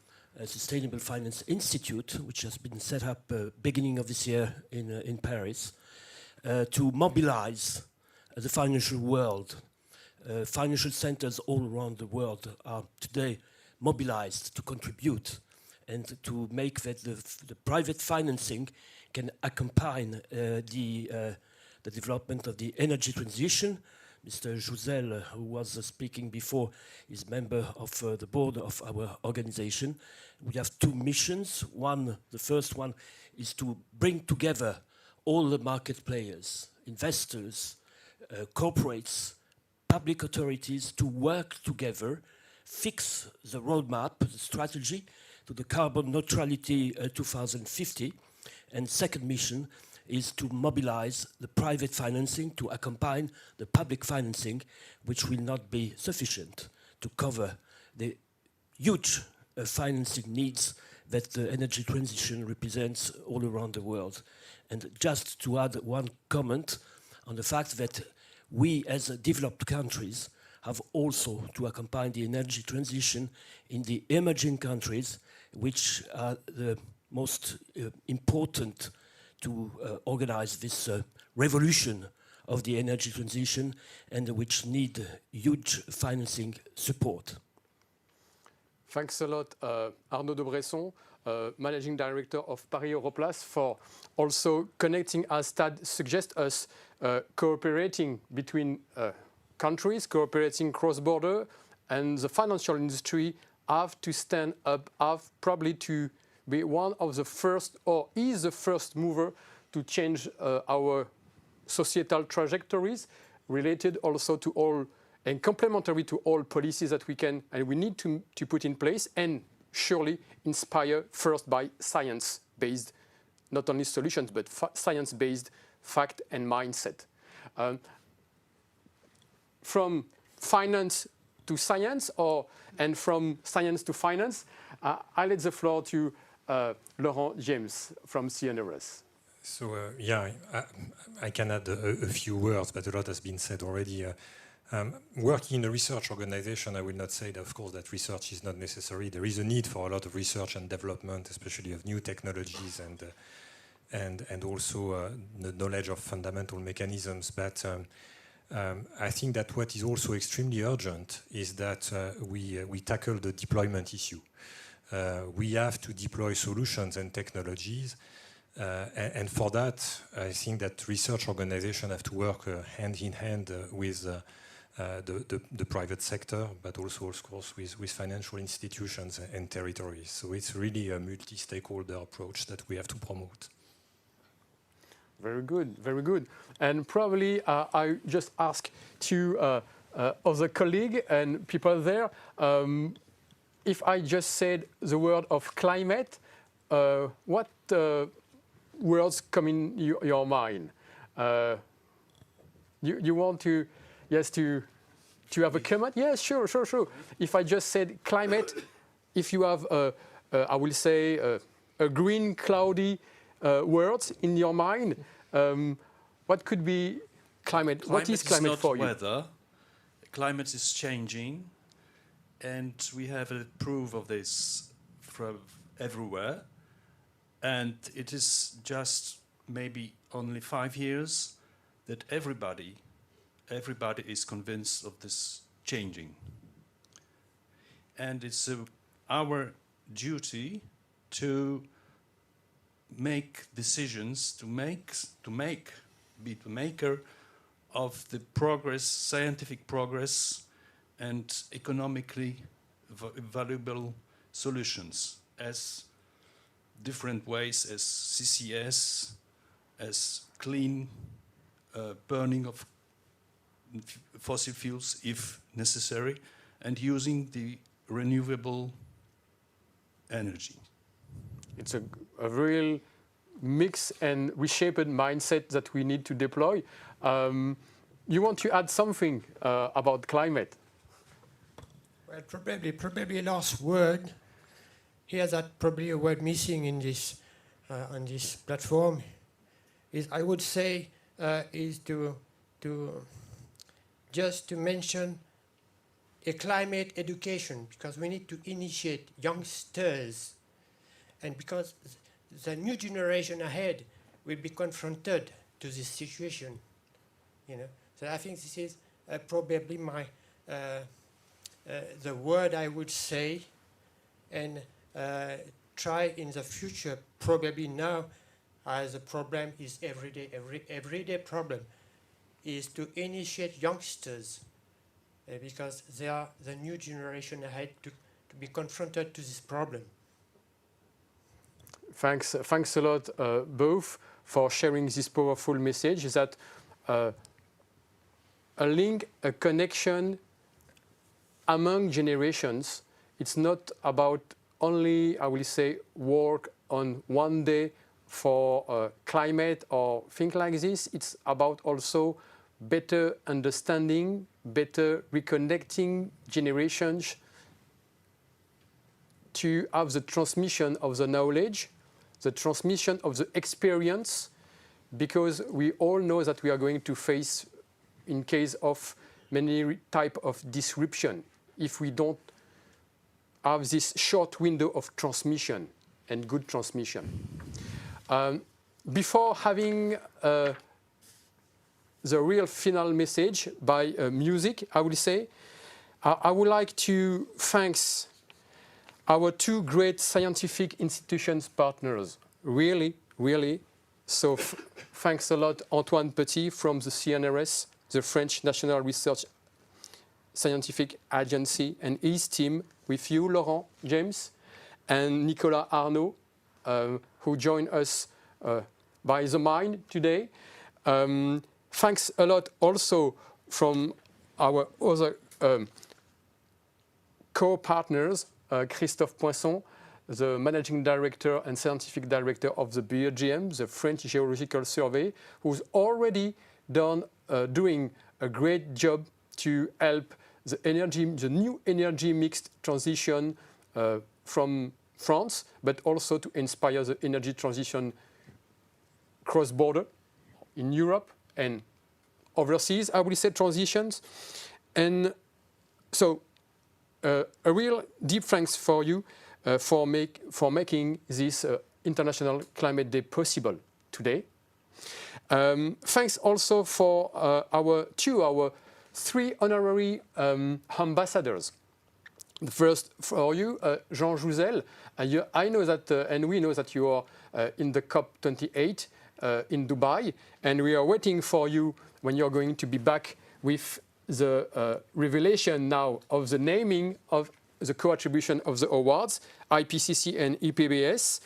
Q: Sustainable Finance Institute, which has been set up beginning of this year in Paris, to mobilize the financial world. Financial centers all around the world are today mobilized to contribute and to make that the private financing can accompany the development of the energy transition. Mr. Jouzel, who was speaking before, is member of the board of our organization. We have two missions. The first one is to bring together all the market players, investors, corporates, public authorities to work together, fix the roadmap, the strategy to the carbon neutrality 2050. And second mission is to mobilize the private financing to accompany the public financing, which will not be sufficient to cover the huge financing needs that the energy transition represents all around the world. And just to add one comment on the fact that we as developed countries have also to accompany the energy transition in the emerging countries, which are the most important to organize this revolution of the energy transition and which need huge financing support.
A: Thanks a lot, Arnaud de Bresson, Managing Director of Paris Europlus, for also connecting, as Tad suggests us, cooperating between countries, cooperating cross-border, and the financial industry have to stand up, have probably to be one of the first, or is the first mover to change our societal trajectories, related also to all and complementary to all policies that we can and we need to put in place, and surely inspire first by science-based, not only solutions, but science-based fact and mindset. From finance to science, and from science to finance, I let the floor to Laurent James from CNRS.
P: So yeah, I can add a few words, but a lot has been said already. Working in a research organization, I will not say that, of course, that research is not necessary. There is a need for a lot of research and development, especially of new technologies and also the knowledge of fundamental mechanisms. But I think that what is also extremely urgent is that we tackle the deployment issue. We have to deploy solutions and technologies. And for that, I think that research organizations have to work hand in hand with the private sector, but also, of course, with financial institutions and territories. So it's really a multi-stakeholder approach that we have to promote.
A: Very good, very good. And probably I just ask to other colleagues and people there, if I just said the word of climate, what words come in your mind? You want to, yes, to have a comment? Yes, sure. If I just said climate, if you have, I will say, a green, cloudy words in your mind, what could be climate? What is climate for you?
R: Climate is not weather. Climate is changing, and we have a proof of this from everywhere. And it is just maybe only 5 years that everybody is convinced of this changing. And it's our duty to make decisions, to be the maker of the progress, scientific progress, and economically valuable solutions as different ways, as CCS, as clean burning of fossil fuels if necessary, and using the renewable energy.
A: It's a real mix and reshaped mindset that we need to deploy. You want to add something about climate?
S: Well, probably last word. Here, that probably a word missing in this on this platform is, I would say, is to just to mention a climate education, because we need to initiate youngsters, and because the new generation ahead will be confronted to this situation, you know. So I think this is probably my the word I would say, and try in the future, probably now, as the problem is everyday problem, is to initiate youngsters, because they are the new generation ahead to be confronted to this problem.
A: Thanks a lot, both, for sharing this powerful message. That a link, a connection among generations. It's not about only, I will say, work on one day for climate or things like this. It's about also better understanding, better reconnecting generations to have the transmission of the knowledge, the transmission of the experience, because we all know that we are going to face, in case of many type of disruption, if we don't have this short window of transmission and good transmission. Before having the real final message by music, I would say, I would like to thank our two great scientific institutions partners, really. So thanks a lot, Antoine Petit from the CNRS, the French National Research Scientific Agency, and his team, with you, Laurent James, and Nicolas Arnaud, who joined us by the mind today. Thanks a lot also from our other co-partners, Christophe Poisson, the Managing Director and Scientific Director of the BRGM, the French Geological Survey, who's already doing a great job to help the new energy mixed transition from France, but also to inspire the energy transition cross-border in Europe and overseas, I will say, transitions. And so a real deep thanks for you for making this International Climate Day possible today. Thanks also for our 3 honorary ambassadors. The first for you, Jean Jouzel. I know that, and we know that you are in the COP28 in Dubai, and we are waiting for you when you're going to be back with the revelation now of the naming of the co-attribution of the awards, IPCC and IPBES.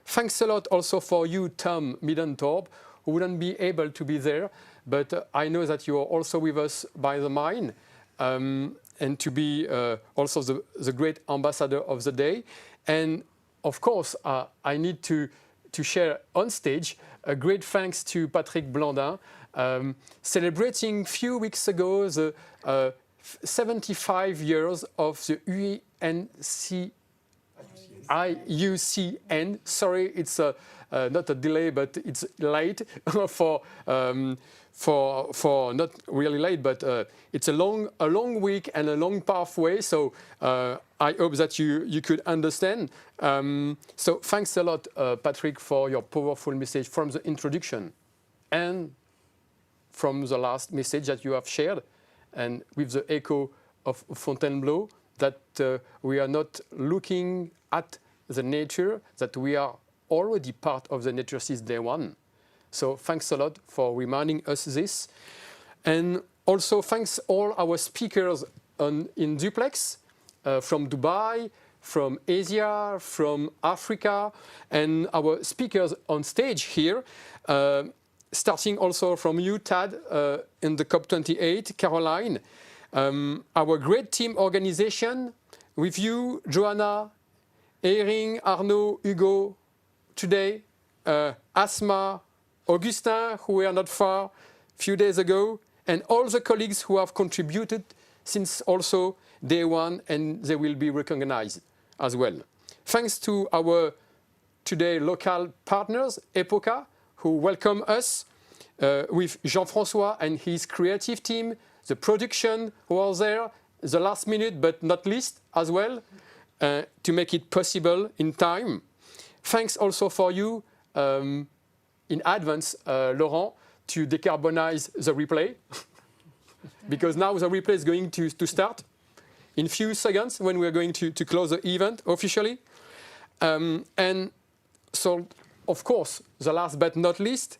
A: Thanks a lot also for you, Tom Middendorp, who wouldn't be able to be there, but I know that you are also with us by the mind, and to be also the great ambassador of the day. And of course, I need to share on stage a great thanks to Patrick Blandin, celebrating a few weeks ago the 75 years of the IUCN. Sorry, it's not a delay, but it's late for not really late, but it's a long week and a long pathway. So I hope that you could understand. So thanks a lot, Patrick, for your powerful message from the introduction and from the last message that you have shared, and with the echo of Fontainebleau, that we are not looking at the nature, that we are already part of the nature since day one. So thanks a lot for reminding us this. And also thanks all our speakers in Duplex, from Dubai, from Asia, from Africa, and our speakers on stage here, starting also from you, Tad, in the COP28, Caroline, our great team organization with you, Joanna, Ehring, Arnaud, Hugo, today, Asma, Augustin, who were not far a few days ago, and all the colleagues who have contributed since also day one, and they will be recognized as well. Thanks to our today local partners, Epoca, who welcome us, with Jean-François and his creative team, the production who was there, the last minute but not least as well, to make it possible in time. Thanks also for you in advance, Laurent, to decarbonize the replay, because now the replay is going to start in a few seconds when we're going to close the event officially. And so, of course, the last but not least,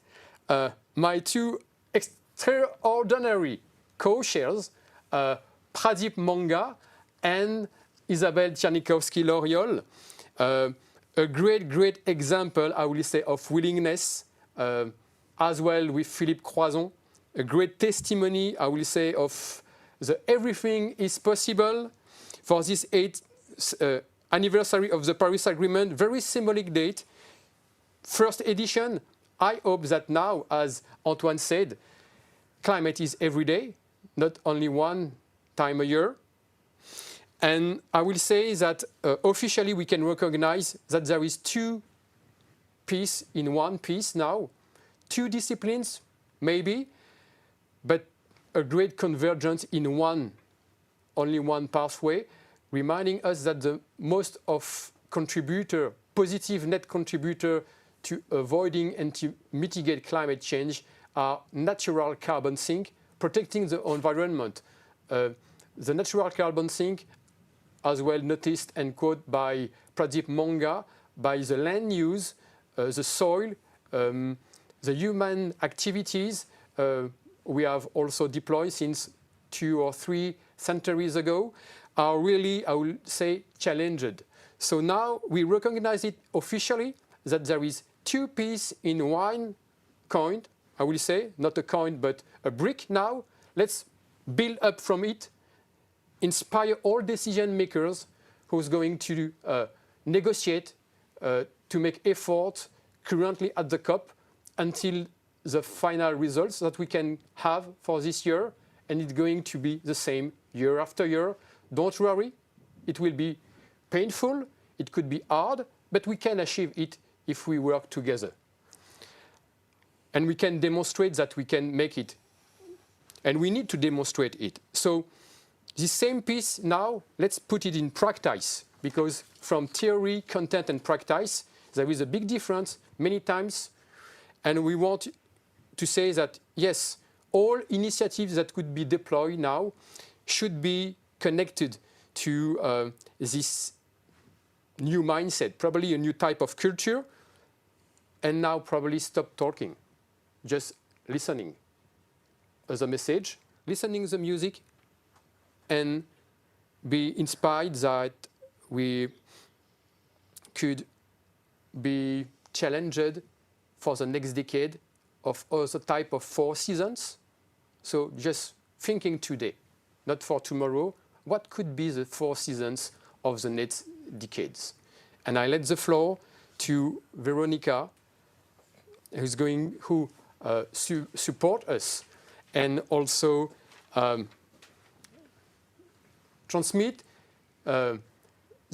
A: my 2 extraordinary co-chairs, Pradeep Manga and Isabelle Tchernikovsky-Loriol, a great example, I will say, of willingness, as well with Philippe Croison, a great testimony, I will say, of the everything is possible for this 8th anniversary of the Paris Agreement, very symbolic date, first edition. I hope that now, as Antoine said, climate is every day, not only one time a year. And I will say that officially we can recognize that there is 2 pieces in one piece now, 2 disciplines maybe, but a great convergence in only one pathway, reminding us that the most of contributor, positive net contributor to avoiding and to mitigate climate change are natural carbon sink, protecting the environment. The natural carbon sink, as well noticed and quoted by Pradeep Manga, by the land use, the soil, the human activities we have also deployed since 2 or 3 centuries ago, are really, I will say, challenged. So now we recognize it officially that there is 2 pieces in one coin, I will say, not a coin but a brick now. Let's build up from it, inspire all decision makers who's going to negotiate, to make effort currently at the COP until the final results that we can have for this year, and it's going to be the same year after year. Don't worry, it will be painful, it could be hard, but we can achieve it if we work together. And we can demonstrate that we can make it. And we need to demonstrate it. So this same piece now, let's put it in practice, because from theory, content, and practice, there is a big difference many times. And we want to say that, yes, all initiatives that could be deployed now should be connected to this new mindset, probably a new type of culture, and now probably stop talking, just listening as a message, listening to the music, and be inspired that we could be challenged for the next decade of other type of 4 seasons. So just thinking today, not for tomorrow, what could be the 4 seasons of the next decades? And I let the floor to Veronica, who support us and also transmit the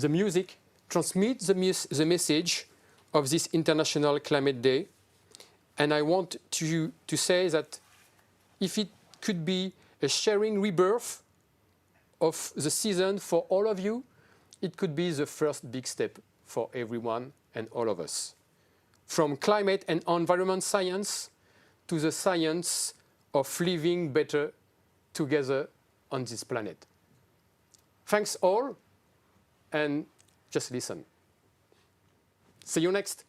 A: music, transmit the message of this International Climate Day. And I want to say that if it could be a sharing rebirth of the season for all of you, it could be the first big step for everyone and all of us. From climate and environment science to the science of living better together on this planet. Thanks all, and just listen. See you next.